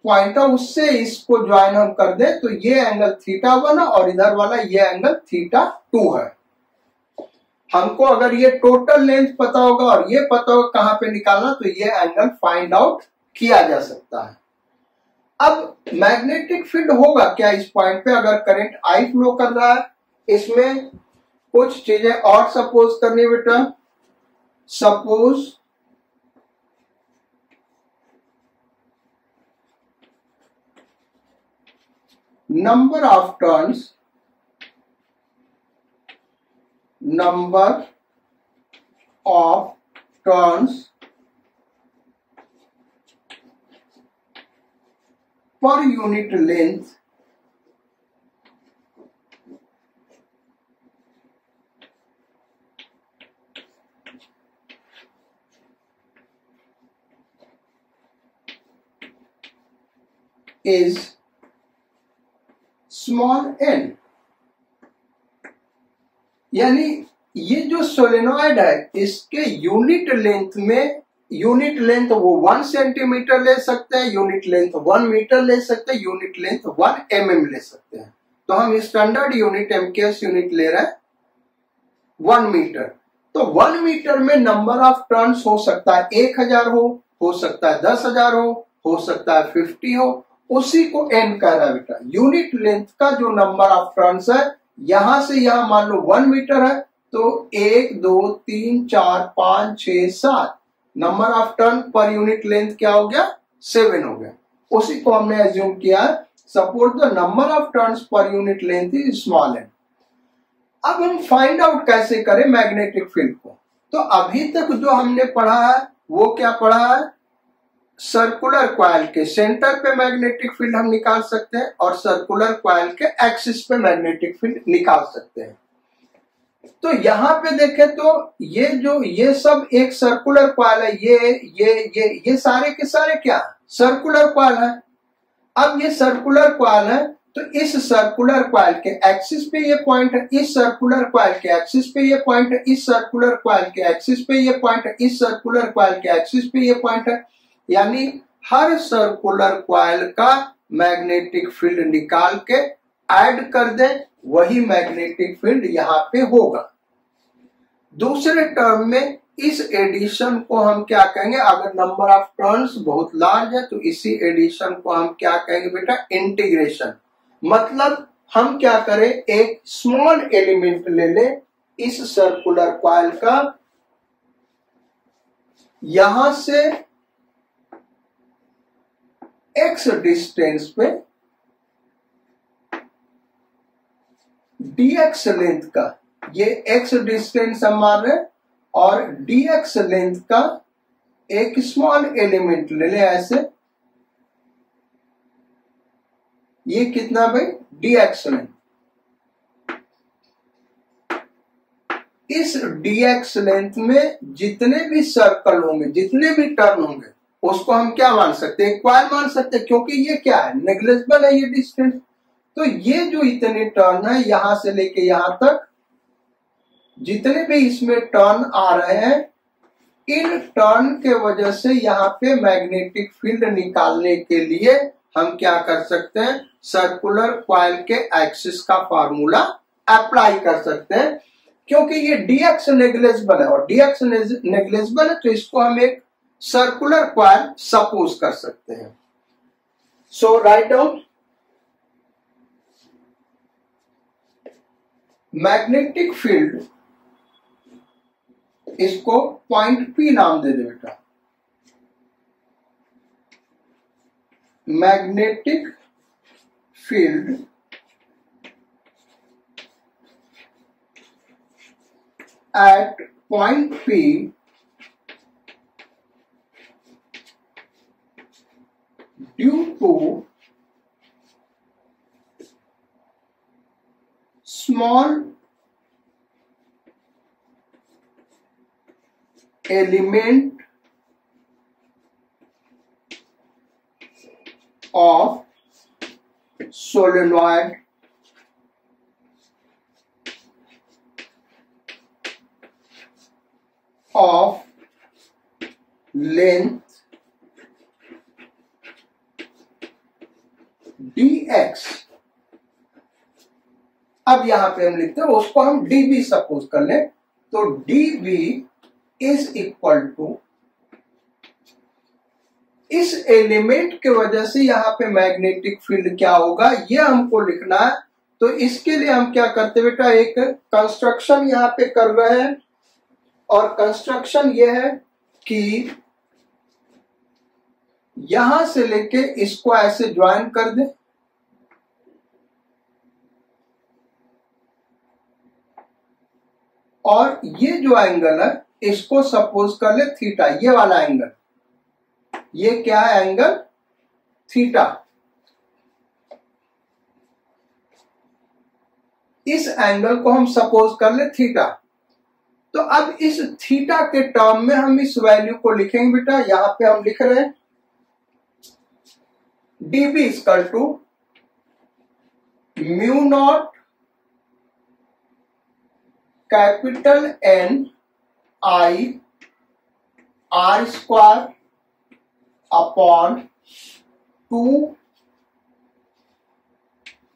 [SPEAKER 1] पॉइंट है उससे इसको ज्वाइन हम कर दे तो ये एंगल θ1 है और इधर वाला ये एंगल θ2 है। हमको अगर ये टोटल लेंथ पता होगा और ये पता होगा कहां पे निकालना, तो ये एंगल फाइंड आउट किया जा सकता है। अब मैग्नेटिक फील्ड होगा क्या इस पॉइंट पे, अगर करंट आई फ्लो कर रहा है। इसमें कुछ चीजें और सपोज करनी बेटा। Suppose number of turns per unit length is small n, यानी ये जो सोलेनॉइड है इसके यूनिट लेंथ वो 1 सेंटीमीटर ले सकते हैं, यूनिट लेंथ 1 मीटर ले सकते हैं, यूनिट लेंथ 1 mm ले सकते हैं। तो हम स्टैंडर्ड यूनिट MKS यूनिट ले रहे हैं 1 मीटर। तो 1 मीटर में नंबर ऑफ टर्न्स हो सकता है 1000 हो सकता है 10,000 हो सकता है 50 हो, उसी को n कह रहा है बेटा। यूनिट लेंथ का जो नंबर ऑफ टर्न्स है, यहां से यहां मान लो 1 मीटर है तो 1 2 3 4 5 6 7 number of turn per unit length क्या हो गया 7 हो गया। उसी को हमने एज्यूम किया, suppose the number of turns per unit length is small n। अब हम फाइंड आउट कैसे करें मैग्नेटिक फील्ड को। तो अभी तक जो हमने पढ़ा है वो क्या पढ़ा है, सर्कुलर कॉइल के सेंटर पे मैग्नेटिक फील्ड हम निकाल सकते हैं और सर्कुलर कॉइल के एक्सिस पे मैग्नेटिक फील्ड निकाल सकते हैं। तो यहां पे देखें तो ये सब एक सर्कुलर कॉइल है, ये सारे के सारे क्या सर्कुलर कॉइल है। अब ये सर्कुलर कॉइल है तो इस सर्कुलर कॉइल के एक्सिस पे ये पॉइंट है, इस सर्कुलर कॉइल के एक्सिस पे ये पॉइंट है, इस सर्कुलर कॉइल के एक्सिस पे ये पॉइंट है, इस सर्कुलर कॉइल के एक्सिस पे ये पॉइंट है। यानी हर सर्कुलर कॉइल का मैग्नेटिक फील्ड निकाल के ऐड कर दें, वही मैग्नेटिक फील्ड यहां पे होगा। दूसरे टर्म में इस एडिशन को हम क्या कहेंगे, अगर नंबर ऑफ टर्न्स बहुत लार्ज है तो इसी एडिशन को हम क्या कहेंगे बेटा, इंटीग्रेशन। मतलब हम क्या करें, एक स्मॉल एलिमेंट ले लें इस सर्कुलर कॉइल का, यहां से x डिस्टेंस पे dx लेंथ का, ये x डिस्टेंस हम मान रहे हैं और dx लेंथ का एक स्मॉल एलिमेंट ले ले ऐसे, ये कितना भाई dx लेंथ। इस dx लेंथ में जितने भी सर्कल होंगे, जितने भी टर्न होंगे, उसको हम क्या मान सकते हैं, कॉइल मान सकते हैं, क्योंकि ये क्या है नेग्लिजिबल है ये डिस्टेंस। तो ये जो इतने टर्न है यहां से लेके यहां तक, जितने भी इसमें टर्न आ रहे हैं, इन टर्न के वजह से यहाँ पे मैग्नेटिक फील्ड निकालने के लिए हम क्या कर सकते हैं, सर्कुलर कॉइल के एक्सिस का फार्मूला अप्लाई कर सकते हैं। क्योंकि ये dx नेग्लिजिबल है और dx नेग्लिजिबल है तो इसको हम एक सर्कुलर कॉइल सपोज कर सकते हैं। सो राइट डाउन मैग्नेटिक फील्ड, इसको पॉइंट P नाम दे दे बेटा। Magnetic field at point P due to small element of solenoid of length dx। अब यहां पे हम लिखते हैं, उसको हम db सपोज कर लें, तो db इज इक्वल टू, इस एलिमेंट के वजह से यहां पे मैग्नेटिक फील्ड क्या होगा ये हमको लिखना है। तो इसके लिए हम क्या करते बेटा, एक कंस्ट्रक्शन यहां पे कर रहे हैं और कंस्ट्रक्शन यह है कि यहां से लेके इसको ऐसे ज्वाइन कर दे और ये जो एंगल है इसको सपोज कर ले थीटा, ये वाला एंगल, ये क्या है एंगल थीटा। इस एंगल को हम सपोज कर ले थीटा। तो अब इस थीटा के टर्म में हम इस वैल्यू को लिखेंगे बेटा। यहां पे हम लिख रहे हैं dB equal to mu naught capital N I R square upon 2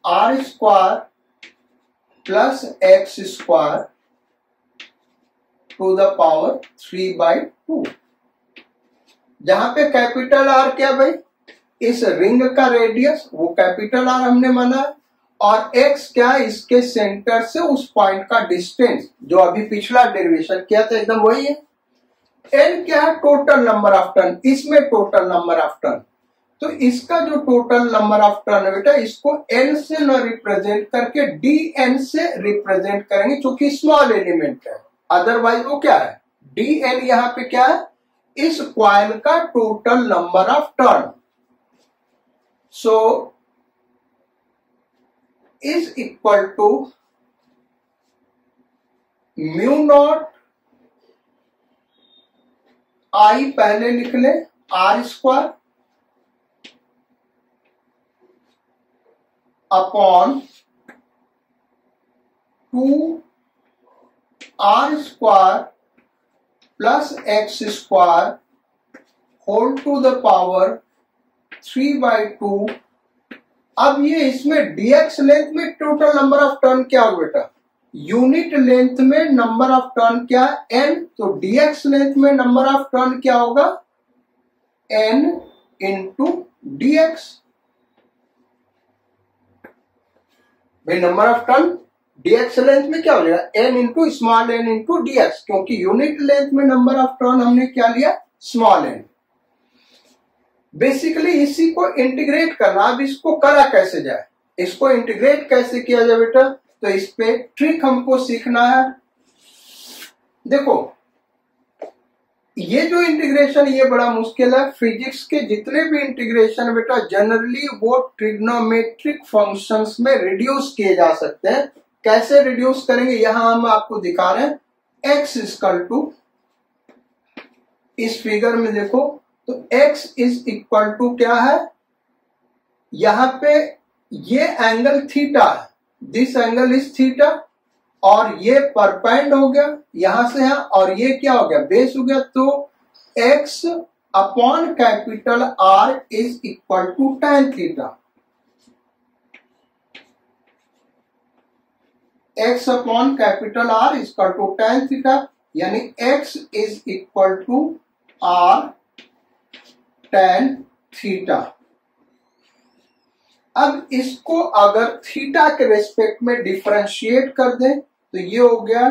[SPEAKER 1] R square plus X square to the power 3/2। जहां पे कैपिटल R क्या भाई, इस रिंग का रेडियस, वो कैपिटल R हमने माना है, और x क्या है, इसके सेंटर से उस पॉइंट का डिस्टेंस, जो अभी पिछला डेरिवेशन किया था एकदम वही है। n क्या है, टोटल नंबर ऑफ टर्न, इसमें टोटल नंबर ऑफ टर्न। तो इसका जो टोटल नंबर ऑफ टर्न है बेटा, इसको n से न रिप्रेजेंट करके dn से रिप्रेजेंट करेंगे, क्योंकि स्मॉल एलिमेंट है। अदरवाइज वो क्या है, dn यहां पे क्या है, इस कॉइल का total number of turn. So is equal to mu naught I पहले लिख ले R square upon 2 R square plus X square whole to the power 3/2। अब ये इसमें dx लेंथ में टोटल नंबर ऑफ टर्न क्या होगा बेटा, यूनिट लेंथ में नंबर ऑफ टर्न क्या है n, तो dx लेंथ में नंबर ऑफ टर्न क्या होगा n इंटू dx। भाई number of turn dx length में क्या हो जाएगा, n into small n into dx, क्योंकि यूनिट लेंथ में नंबर ऑफ टर्न हमने क्या लिया, स्मॉल n। बेसिकली इसी को इंटीग्रेट करना। अब इसको करा कैसे जाए, इसको इंटीग्रेट कैसे किया जाए बेटा, तो इस पे ट्रिक हमको सीखना है। देखो ये जो इंटीग्रेशन, ये बड़ा मुश्किल है। फिजिक्स के जितने भी इंटीग्रेशन बेटा जनरली वो ट्रिग्नोमेट्रिक फंक्शंस में रिड्यूस किए जा सकते हैं। कैसे रिड्यूस करेंगे, यहां हम आपको दिखा रहे हैं। x इक्वल टू, इस फिगर में देखो तो x इज इक्वल टू क्या है, यहां पे ये एंगल थीटा है, दिस एंगल इज थीटा, और ये परपेंड हो गया यहां से यहां, और ये क्या हो गया, बेस हो गया। तो x अपॉन कैपिटल R is equal to tan theta. x अपॉन कैपिटल R is equal to tan theta, यानी x is equal to R tan theta. अब इसको अगर थीटा के रेस्पेक्ट में डिफरेंशिएट कर दें तो ये हो गया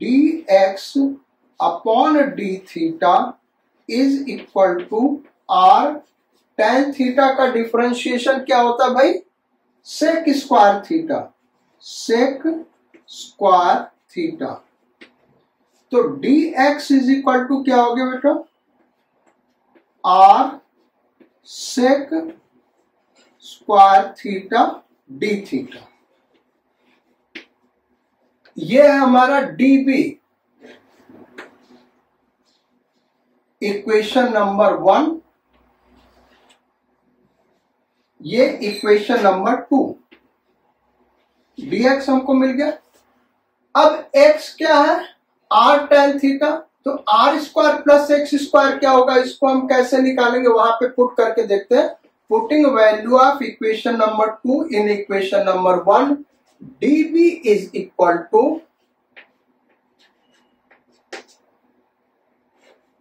[SPEAKER 1] dx अपॉन d theta is equal to R tan theta का डिफरेंशिएशन क्या होता है भाई, sec square theta, sec square theta. तो dx इज इक्वल टू क्या हो गया बेटा, R sec square theta D theta. ये है हमारा dB, इक्वेशन नंबर 1। ये इक्वेशन नंबर 2, dx हमको मिल गया। अब x क्या है, R tan थीटा, तो R square plus X square क्या होगा, इसको हम कैसे निकालेंगे, वहां पे पुट करके देखते हैं। Putting value of equation number 2 in equation number 1, dB is equal to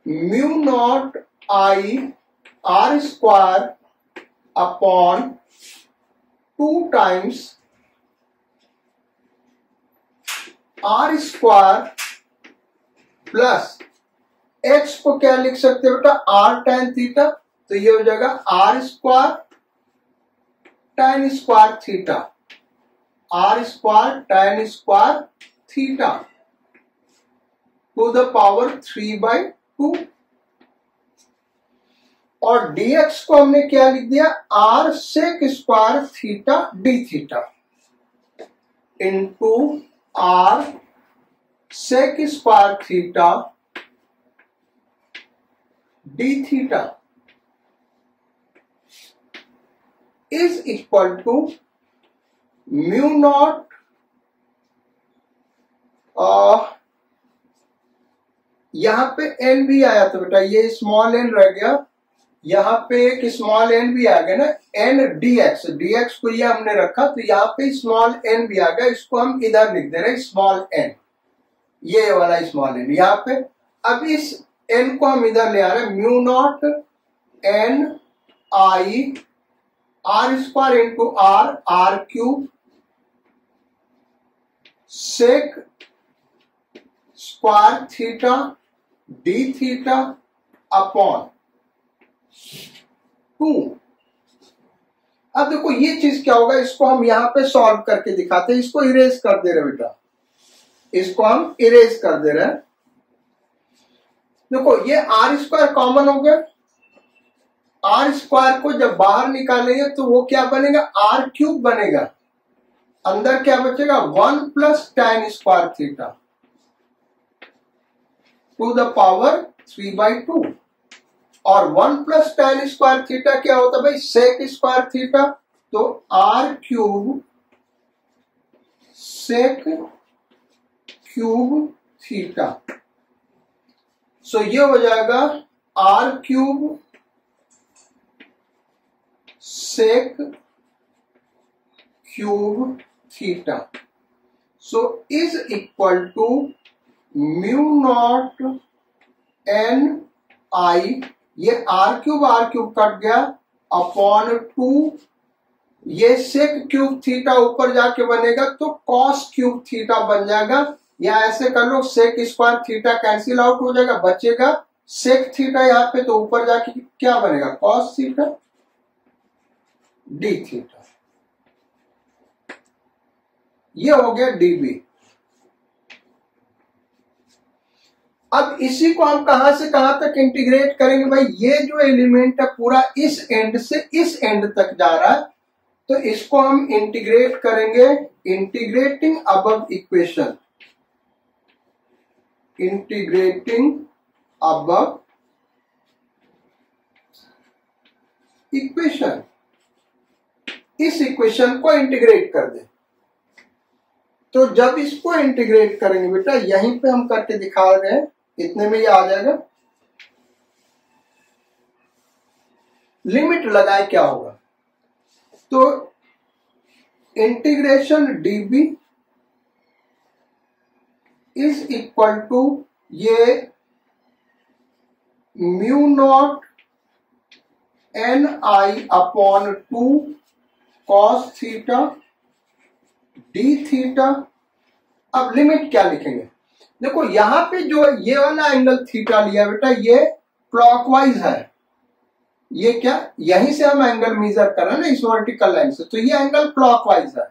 [SPEAKER 1] mu naught I R square upon 2 times R square plus x को क्या लिख सकते हैं बेटा, R tan थीटा, तो ये हो जाएगा R square tan square theta, R square tan square theta to the power 3/2। और dx को हमने क्या लिख दिया, R sec square theta D theta. Into R sec square theta D theta is equal to mu naught यहां पे एन भी आया था बेटा, ये स्मॉल एन रह गया, यहाँ पे एक स्मॉल एन भी आ गया ना, एन डीएक्स, डीएक्स को ये हमने रखा तो यहाँ पे स्मॉल एन भी आ गया, इसको हम इधर लिख दे रहे स्मॉल एन, ये वाला स्मॉल एन यहाँ पे। अब इस एन को हम इधर ले आ रहे हैं, mu naught N I R square into R, R cube sec square theta D theta upon 2। अब देखो ये चीज क्या होगा, इसको हम यहां पे सॉल्व करके दिखाते हैं, इसको इरेज कर दे रहे बेटा, इसको हम इरेज कर दे रहे हैं। देखो ये आर स्क्वायर कॉमन हो गया, आर स्क्वायर को जब बाहर निकालेंगे तो वो क्या बनेगा, आर क्यूब बनेगा, अंदर क्या बचेगा 1 plus tan square theta to the power 3/2, और 1 प्लस tan स्क्वायर थीटा क्या होता है भाई, सेक स्क्वायर थीटा, तो R cube sec cube theta, so ये हो जाएगा R cube sec cube theta, so is equal to mu naught N I, ये आर क्यूब कट गया अपॉन 2, ये सेक क्यूब थीटा ऊपर जाके बनेगा तो कॉस क्यूब थीटा बन जाएगा, या ऐसे कर लो sec square theta cancel out हो जाएगा, बचेगा सेक थीटा यहाँ पे, तो ऊपर जाके क्या बनेगा कॉस थीटा डी थीटा, ये हो गया डीबी। अब इसी को हम कहां से कहां तक इंटीग्रेट करेंगे भाई, ये जो एलिमेंट है पूरा इस एंड से इस एंड तक जा रहा है, तो इसको हम इंटीग्रेट करेंगे, integrating above equation, integrating above equation, इस इक्वेशन को इंटीग्रेट कर दे। तो जब इसको इंटीग्रेट करेंगे बेटा, यहीं पे हम करके दिखा रहे हैं, इतने में ये आ जाएगा, लिमिट लगाए क्या होगा, तो integration dB is equal to ये mu naught N I upon 2 cos theta D theta. अब लिमिट क्या लिखेंगे, देखो यहां पे जो ये वाला एंगल थीटा लिया बेटा, ये क्लॉकवाइज है, ये क्या, यहीं से हम एंगल मेजर कर रहे हैं ना इस वर्टिकल लाइन से, तो ये एंगल क्लॉकवाइज है,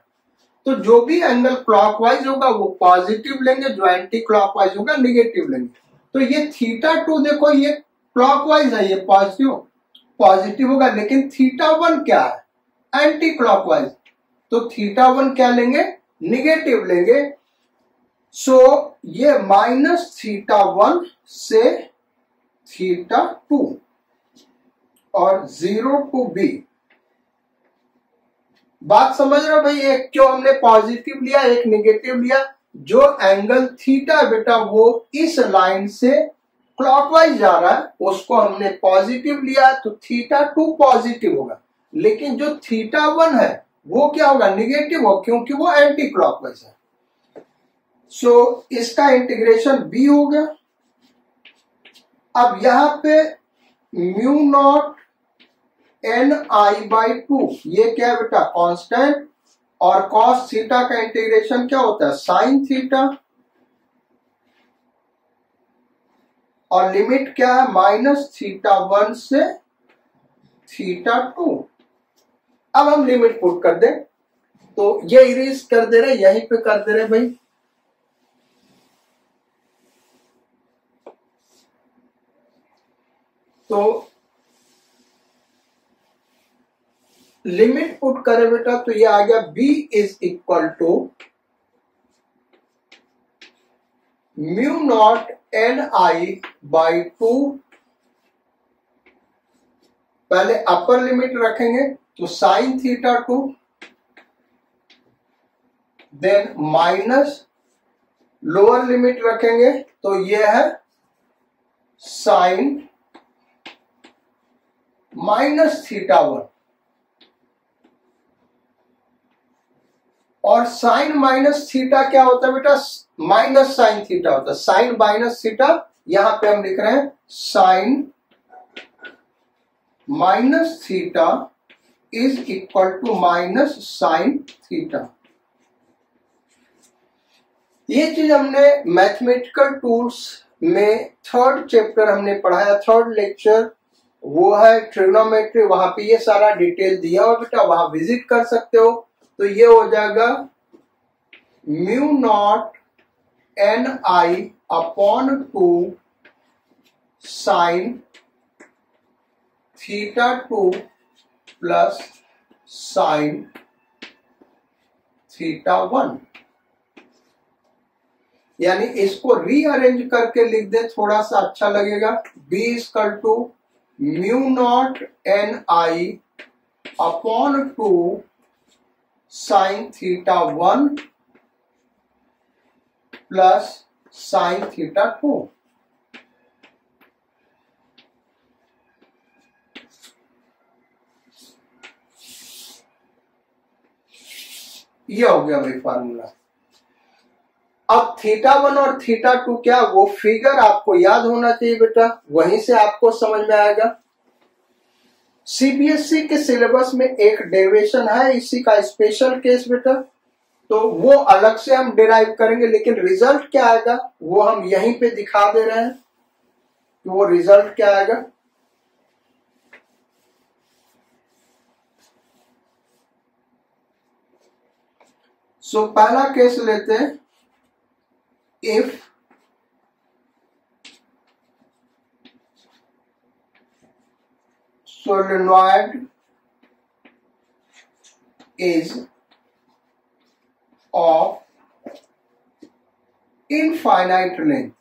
[SPEAKER 1] तो जो भी एंगल क्लॉकवाइज होगा वो पॉजिटिव लेंगे, जो एंटी क्लॉकवाइज होगा निगेटिव लेंगे। तो ये θ2 देखो ये क्लॉकवाइज है, ये पॉजिटिव होगा, लेकिन θ1 क्या है एंटी क्लॉकवाइज, तो θ1 क्या लेंगे निगेटिव लेंगे, सो ये -θ1 से θ2 और 0 to b। बात समझ रहे हो भाई, एक क्यों हमने पॉजिटिव लिया एक निगेटिव लिया, जो एंगल थीटा बेटा वो इस लाइन से क्लॉकवाइज जा रहा है उसको हमने पॉजिटिव लिया, तो θ2 पॉजिटिव होगा, लेकिन जो θ1 है वो क्या होगा निगेटिव हो, क्योंकि वो एंटी क्लॉकवाइज है। सो इसका इंटीग्रेशन b हो गया। अब यहां पे म्यू नॉट ni/2 ये क्या है बेटा कांस्टेंट, और cos थीटा का इंटीग्रेशन क्या होता है साइन थीटा, और लिमिट क्या है -θ1 से θ2। अब हम लिमिट पुट कर दे, तो ये इरेज कर दे रहे, यहीं पे कर दे रहे भाई, तो लिमिट पुट करे बेटा, तो ये आ गया b is equal to mu naught N I by 2, पहले अपर लिमिट रखेंगे तो sine theta 2, then minus lower limit रखेंगे तो ये है साइन माइनस थीटा 1, और साइन माइनस थीटा क्या होता है बेटा, माइनस साइन थीटा होता है। साइन माइनस थीटा, यहां पे हम लिख रहे हैं sine minus theta is equal to minus sine theta. ये चीज हमने मैथमेटिकल टूल्स में थर्ड चैप्टर हमने पढ़ाया, थर्ड लेक्चर वो है ट्रिग्नोमेट्री, वहां पे ये सारा डिटेल दिया हुआ बेटा, वहां विजिट कर सकते हो। तो ये हो जाएगा mu naught N I upon 2 sine theta 2 plus sine theta 1। यानी इसको रीअरेंज करके लिख दे, थोड़ा सा अच्छा लगेगा। B equal to mu naught N I upon 2 sine theta 1 plus sine theta 2। ये हो गया भाई फार्मूला। अब थीटा 1 और थीटा 2 क्या, वो फिगर आपको याद होना चाहिए बेटा, वहीं से आपको समझ में आएगा। सीबीएसई के सिलेबस में एक डेरिवेशन है, इसी का स्पेशल केस बेटा, तो वो अलग से हम डिराइव करेंगे, लेकिन रिजल्ट क्या आएगा वो हम यहीं पे दिखा दे रहे हैं कि वो रिजल्ट क्या आएगा। सो पहला केस लेते हैं, if solenoid is of infinite length,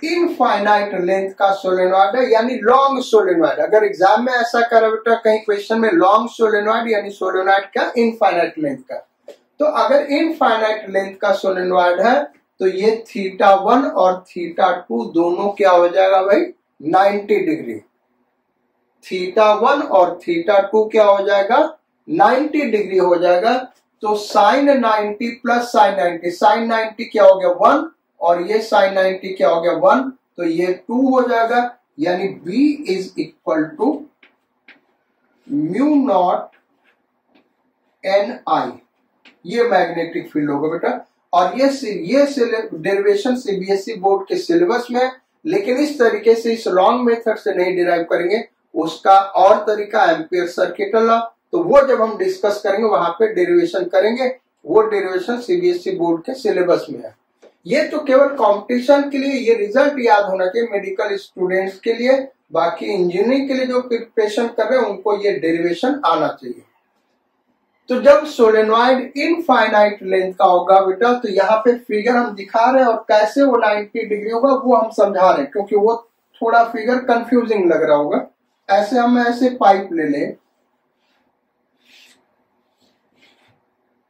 [SPEAKER 1] infinite length का सोलेनॉइड है, यानी लॉन्ग सोलेनॉइड। अगर एग्जाम में ऐसा करा बेटा कहीं क्वेश्चन में लॉन्ग सोलेनॉइड यानी सोलेनॉइड का इनफाइनाइट लेंथ का, तो अगर इनफाइनाइट लेंथ का सोलेनॉइड है तो ये थीटा 1 और थीटा 2 दोनों क्या हो जाएगा भाई, 90 डिग्री। थीटा 1 और थीटा 2 क्या हो जाएगा, 90 डिग्री हो जाएगा। तो साइन 90 प्लस साइन 90, साइन 90 क्या हो गया 1, और ये साइन 90 क्या हो गया 1, तो ये 2 हो जाएगा। यानी B is equal to mu naught N I, ये मैग्नेटिक फील्ड होगा बेटा। और ये डेरिवेशन सीबीएसई बोर्ड के सिलेबस में, लेकिन इस तरीके से इस लॉन्ग मेथड से नहीं डिराइव करेंगे, उसका और तरीका एम्पियर सर्किट लॉ, तो वो जब हम डिस्कस करेंगे वहां पे डेरिवेशन करेंगे, वो डेरिवेशन सीबीएसई बोर्ड के सिलेबस में है। ये तो केवल कंपटीशन के लिए, ये रिजल्ट याद होना चाहिए मेडिकल स्टूडेंट्स के लिए, बाकी इंजीनियरिंग के लिए जो प्रिपरेशन कर रहे हैं उनको ये डेरिवेशन आना चाहिए। तो जब सोलेनॉइड इनफाइनाइट लेंथ का होगा बेटा, तो यहाँ पे फिगर हम दिखा रहे हैं, और कैसे वो 90 डिग्री होगा वो हम समझा रहे हैं, क्योंकि वो थोड़ा फिगर कंफ्यूजिंग लग रहा होगा। ऐसे हम ऐसे पाइप ले लें,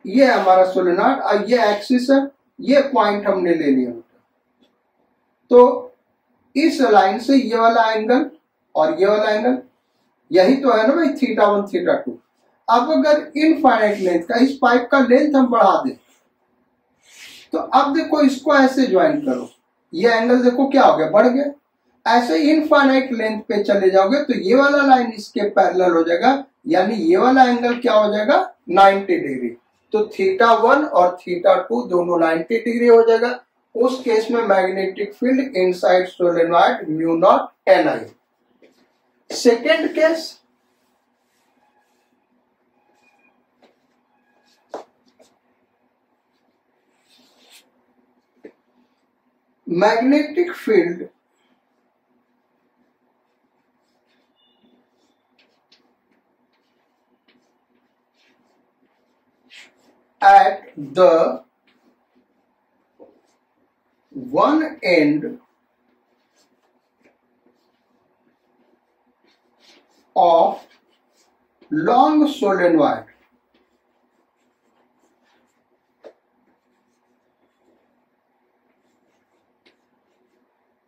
[SPEAKER 1] ये हमारा सोलेनॉइड, ये एक्सिस है, ये पॉइंट हमने ले लिया। तो इस लाइन से ये वाला एंगल और ये वाला एंगल, यही तो है ना भाई थीटा 1 थीटा 2। अब अगर इनफाइनाइट लेंथ का, इस पाइप का लेंथ हम बढ़ा दें, तो अब देखो इसको ऐसे ज्वाइन करो, ये एंगल देखो क्या हो गया, बढ़ गया। ऐसे इनफाइनाइट लेंथ पे चले जाओगे तो ये वाला लाइन इसके पैरेलल हो जाएगा, यानी ये वाला एंगल क्या हो जाएगा 90 डिग्री। तो थीटा 1 और थीटा 2 दोनों 90 डिग्री हो जाएगा। उस केस में magnetic field inside solenoid mu naught N I. Second case, magnetic field at the one end of long solenoid.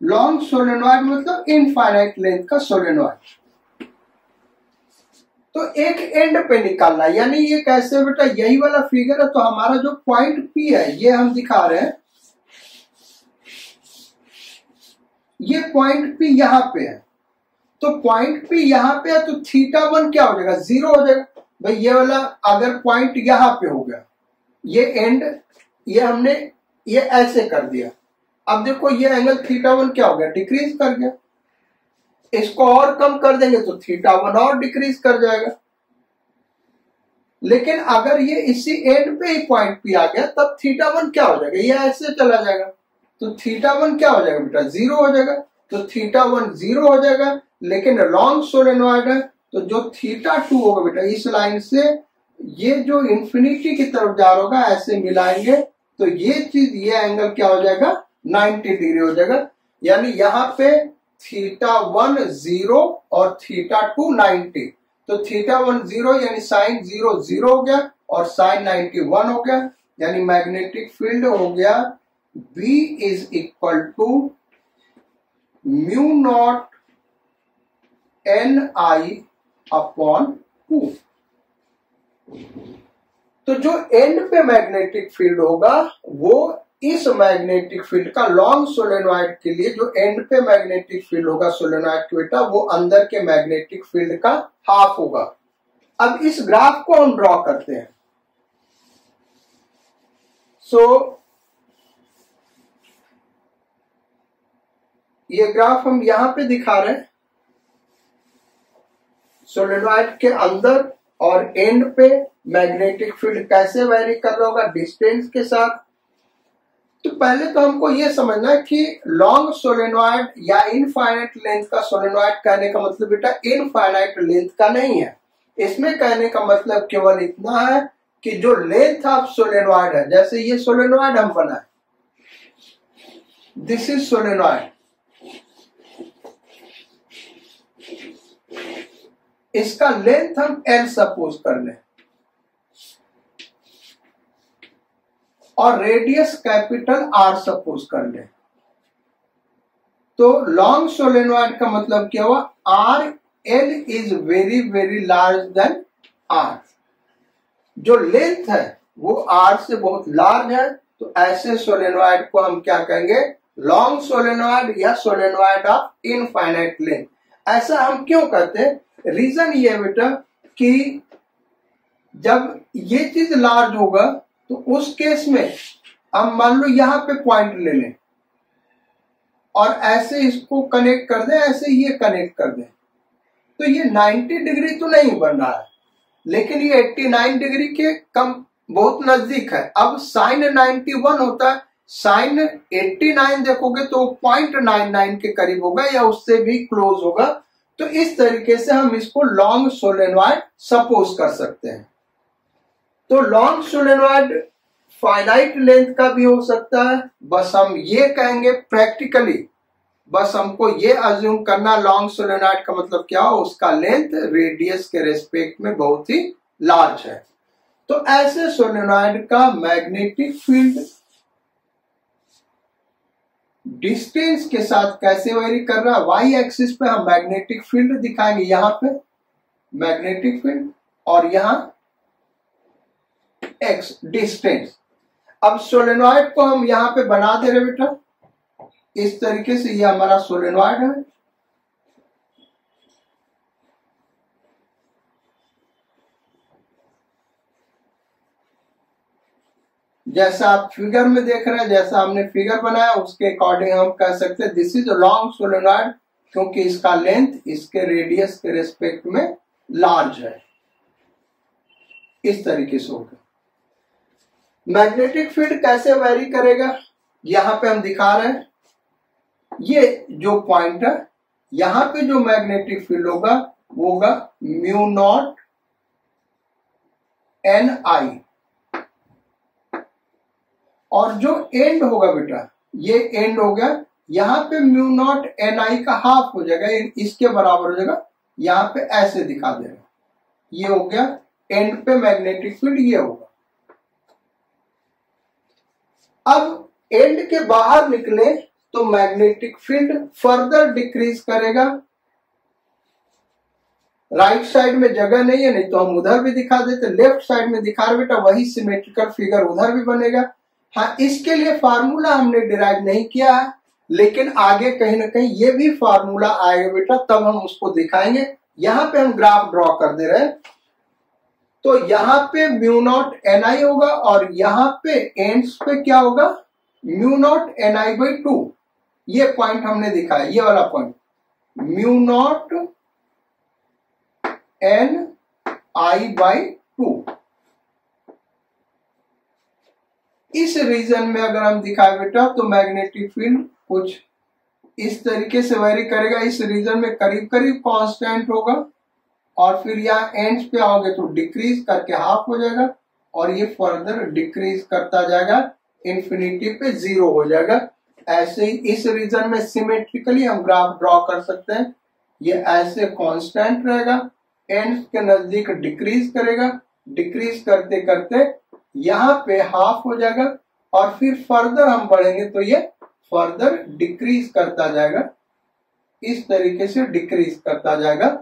[SPEAKER 1] Long solenoid मतलब इनफाइनाइट लेंथ का सोलेनॉइड। तो एक एंड पे निकालना, यानी ये कैसे बेटा, यही वाला फिगर है। तो हमारा जो पॉइंट पी है ये हम दिखा रहे हैं, ये पॉइंट पी यहां पे है। तो पॉइंट पी यहां पे है तो θ1 क्या हो जाएगा, 0 हो जाएगा। भाई ये वाला अगर पॉइंट यहां पे हो गया, ये एंड, ये हमने ये ऐसे कर दिया। अब देखो ये एंगल θ1 क्या हो गया, डिक्रीज कर गया। इसको और कम कर देंगे तो θ1 और डिक्रीज कर जाएगा। लेकिन अगर ये इसी एंड पे ही पॉइंट पी आ गया तब θ1 क्या हो जाएगा, ये ऐसे चला जाएगा। तो θ1 क्या हो जाएगा बेटा, 0 हो जाएगा। तो θ1 0 हो जाएगा। लेकिन लॉन्ग सोलेनॉइड है तो जो θ2 होगा बेटा, इस लाइन से ये जो इंफिनिटी की तरफ जा रहा होगा ऐसे मिलाएंगे तो ये चीज, ये एंगल क्या हो जाएगा, 90 डिग्री हो जाएगा। यानी यहाँ पे θ1 0 और θ2 90। तो θ1 0 यानी साइन 0 0 हो गया और साइन 90 1 हो गया। यानी मैग्नेटिक फील्ड हो गया B is equal to mu naught NI upon 2। तो जो एंड पे मैग्नेटिक फील्ड होगा वो इस मैग्नेटिक फील्ड का, लॉन्ग सोलेनॉइड के लिए जो एंड पे मैग्नेटिक फील्ड होगा सोलेनॉइड के बेटा, वो अंदर के मैग्नेटिक फील्ड का हाफ होगा। अब इस ग्राफ को हम ड्रॉ करते हैं। ये ग्राफ हम यहां पे दिखा रहे हैं। सोलेनॉइड के अंदर और एंड पे मैग्नेटिक फील्ड कैसे वेरी कर रहा होगा डिस्टेंस के साथ। तो पहले तो हमको ये समझना है कि लॉन्ग सोलेनॉइड या इनफाइनाइट लेंथ का सोलेनॉइड कहने का मतलब बेटा इनफाइनाइट लेंथ का नहीं है। इसमें कहने का मतलब केवल इतना है कि जो लेंथ ऑफ सोलेनॉइड है, जैसे ये सोलेनॉइड हम बनाए, दिस इज सोलेनॉइड, इसका लेंथ हम L सपोज कर लें और रेडियस कैपिटल R सपोज कर ले। तो लॉन्ग सोलेनॉइड का मतलब क्या हुआ, RL is very very large than R। जो लेंथ है वो R से बहुत लार्ज है। तो ऐसे सोलेनॉइड को हम क्या कहेंगे, लॉन्ग सोलेनॉइड या सोलेनॉइड ऑफ इनफाइनाइट लेंथ। ऐसा हम क्यों कहते हैं, रीजन ये बेटा कि जब ये चीज लार्ज होगा तो उस केस में हम मान लो यहां पे पॉइंट ले लें और ऐसे इसको कनेक्ट कर दें, ऐसे ये कनेक्ट कर दें, तो ये 90 डिग्री तो नहीं बन रहा है, लेकिन ये 89 डिग्री के कम बहुत नजदीक है। अब साइन 91 होता है, साइन 89 देखोगे तो 0.99 के करीब होगा या उससे भी क्लोज होगा। तो इस तरीके से हम इसको लॉन्ग सोलेनॉइड सपोज कर सकते हैं। तो लॉन्ग सोलेनॉइड फाइनाइट लेंथ का भी हो सकता है। बस हम ये कहेंगे प्रैक्टिकली, बस हमको ये अज्यूम करना लॉन्ग सोलेनॉइड का मतलब क्या हो, उसका लेंथ रेडियस के रेस्पेक्ट में बहुत ही लार्ज है। तो ऐसे सोलेनॉइड का मैग्नेटिक फील्ड डिस्टेंस के साथ कैसे वेरी कर रहा है, वाई एक्सिस पे हम मैग्नेटिक फील्ड दिखाएंगे, यहां पे मैग्नेटिक फील्ड और यहां एक्स डिस्टेंस। अब सोलेनॉइड को हम यहां पे बना दे रहे बेटा इस तरीके से, ये हमारा सोलेनॉइड है। जैसा आप फिगर में देख रहे हैं, जैसा हमने फिगर बनाया उसके अकॉर्डिंग हम कह सकते हैं दिस इज लॉन्ग सोलेनॉइड, क्योंकि इसका लेंथ इसके रेडियस के रेस्पेक्ट में लार्ज है। इस तरीके से होगा। मैग्नेटिक फील्ड कैसे वेरी करेगा, यहां पे हम दिखा रहे हैं। ये जो पॉइंट है यहां पे जो मैग्नेटिक फील्ड होगा वो होगा म्यू नॉट NI और जो एंड होगा बेटा, ये एंड हो गया, यहाँ पे म्यू नॉट एन आई का हाफ हो जाएगा, इसके बराबर हो जाएगा, यहाँ पे ऐसे दिखा दे रहा, ये हो गया एंड पे मैग्नेटिक फील्ड ये होगा। अब एंड के बाहर निकले तो मैग्नेटिक फील्ड फर्दर डिक्रीज करेगा। राइट साइड में जगह नहीं है, नहीं तो हम उधर भी दिखा देते, लेफ्ट साइड में दिखा रहे बेटा, वही सिमेट्रिकल फिगर उधर भी बनेगा। हाँ, इसके लिए फार्मूला हमने डिराइव नहीं किया है, लेकिन आगे कहीं ना कहीं ये भी फार्मूला आएगा बेटा, तब हम उसको दिखाएंगे। यहाँ पे हम ग्राफ ड्रॉ कर दे रहे हैं, तो यहाँ पे म्यू नॉट एन आई होगा और यहाँ पे एंड्स पे क्या होगा, mu naught N I by 2। ये पॉइंट हमने दिखाया, ये वाला point, mu naught N I by 2। इस रीजन में अगर हम दिखाए बेटा तो मैग्नेटिक फील्ड कुछ इस तरीके से वेरी करेगा, इस रीजन में करीब करीब कांस्टेंट होगा, और फिर यहाँ एंड्स पे आओगे तो डिक्रीज करके हाफ हो जाएगा, और ये फर्दर डिक्रीज करता जाएगा, इंफिनिटी पे 0 हो जाएगा। ऐसे ही इस रीजन में सिमेट्रिकली हम ग्राफ ड्रॉ कर सकते हैं, ये ऐसे कांस्टेंट रहेगा, एंड्स के नजदीक डिक्रीज करेगा, डिक्रीज करते करते यहाँ पे हाफ हो जाएगा, और फिर फर्दर हम बढ़ेंगे तो ये फर्दर डिक्रीज करता जाएगा, इस तरीके से डिक्रीज करता जाएगा।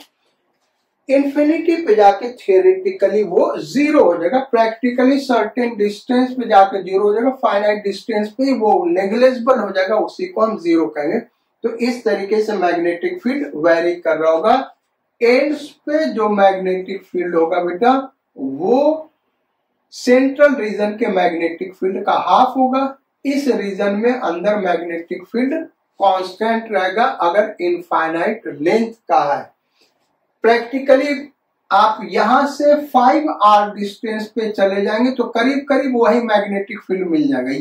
[SPEAKER 1] इंफिनिटी पे जाके थियोरेटिकली वो 0 हो जाएगा, प्रैक्टिकली सर्टेन डिस्टेंस पे जाके 0 हो जाएगा, फाइनाइट डिस्टेंस पे वो नेग्लिजिबल हो जाएगा, उसी को हम 0 कहेंगे। तो इस तरीके से मैग्नेटिक फील्ड वेरी कर रहा होगा। एंड्स पे जो मैग्नेटिक फील्ड होगा बेटा, वो सेंट्रल रीजन के मैग्नेटिक फील्ड का हाफ होगा। इस रीजन में अंदर मैग्नेटिक फील्ड कांस्टेंट रहेगा अगर इनफाइनाइट लेंथ का है। प्रैक्टिकली आप यहां से 5r डिस्टेंस पे चले जाएंगे तो करीब करीब वही मैग्नेटिक फील्ड मिल जाएगा।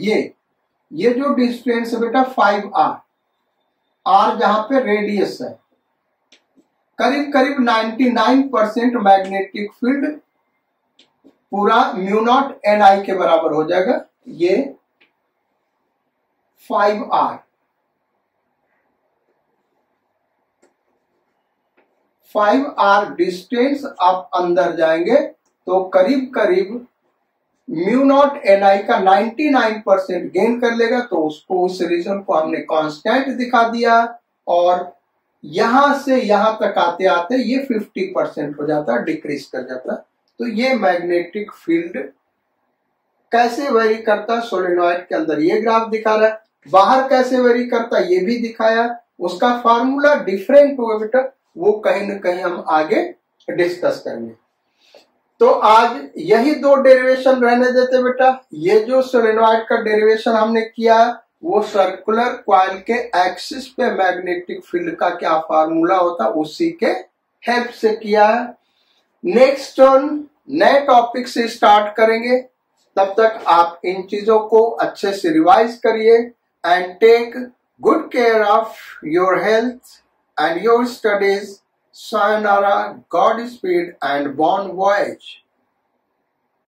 [SPEAKER 1] ये जो डिस्टेंस है बेटा 5r, r जहां पे रेडियस है, करीब करीब 99% मैग्नेटिक फील्ड पूरा म्यू नॉट एन आई के बराबर हो जाएगा। ये 5r डिस्टेंस आप अंदर जाएंगे तो करीब करीब म्यू नॉट एन आई का 99% गेन कर लेगा, तो उसको उस रीजन को हमने कांस्टेंट दिखा दिया, और यहां से यहां तक आते आते ये 50% हो जाता है, डिक्रीज कर जाता है। तो ये मैग्नेटिक फील्ड कैसे वेरी करता है सोलेनॉइड के अंदर ये ग्राफ दिखा रहा है, बाहर कैसे वेरी करता है ये भी दिखाया। उसका फार्मूला डिफरेंट होगा बेटा, वो कहीं ना कहीं हम आगे डिस्कस करेंगे। तो आज यही 2 डेरिवेशन रहने देते बेटा। ये जो सोलेनॉइड का डेरिवेशन हमने किया वो सर्कुलर कॉइल के एक्सिस पे मैग्नेटिक फील्ड का क्या फार्मूला होता उसी के हेल्प से किया है। नेक्स्ट नए टॉपिक से स्टार्ट करेंगे, तब तक आप इन चीजों को अच्छे से रिवाइज करिए and take good care of your health and your studies. Sayonara, Godspeed and bon voyage.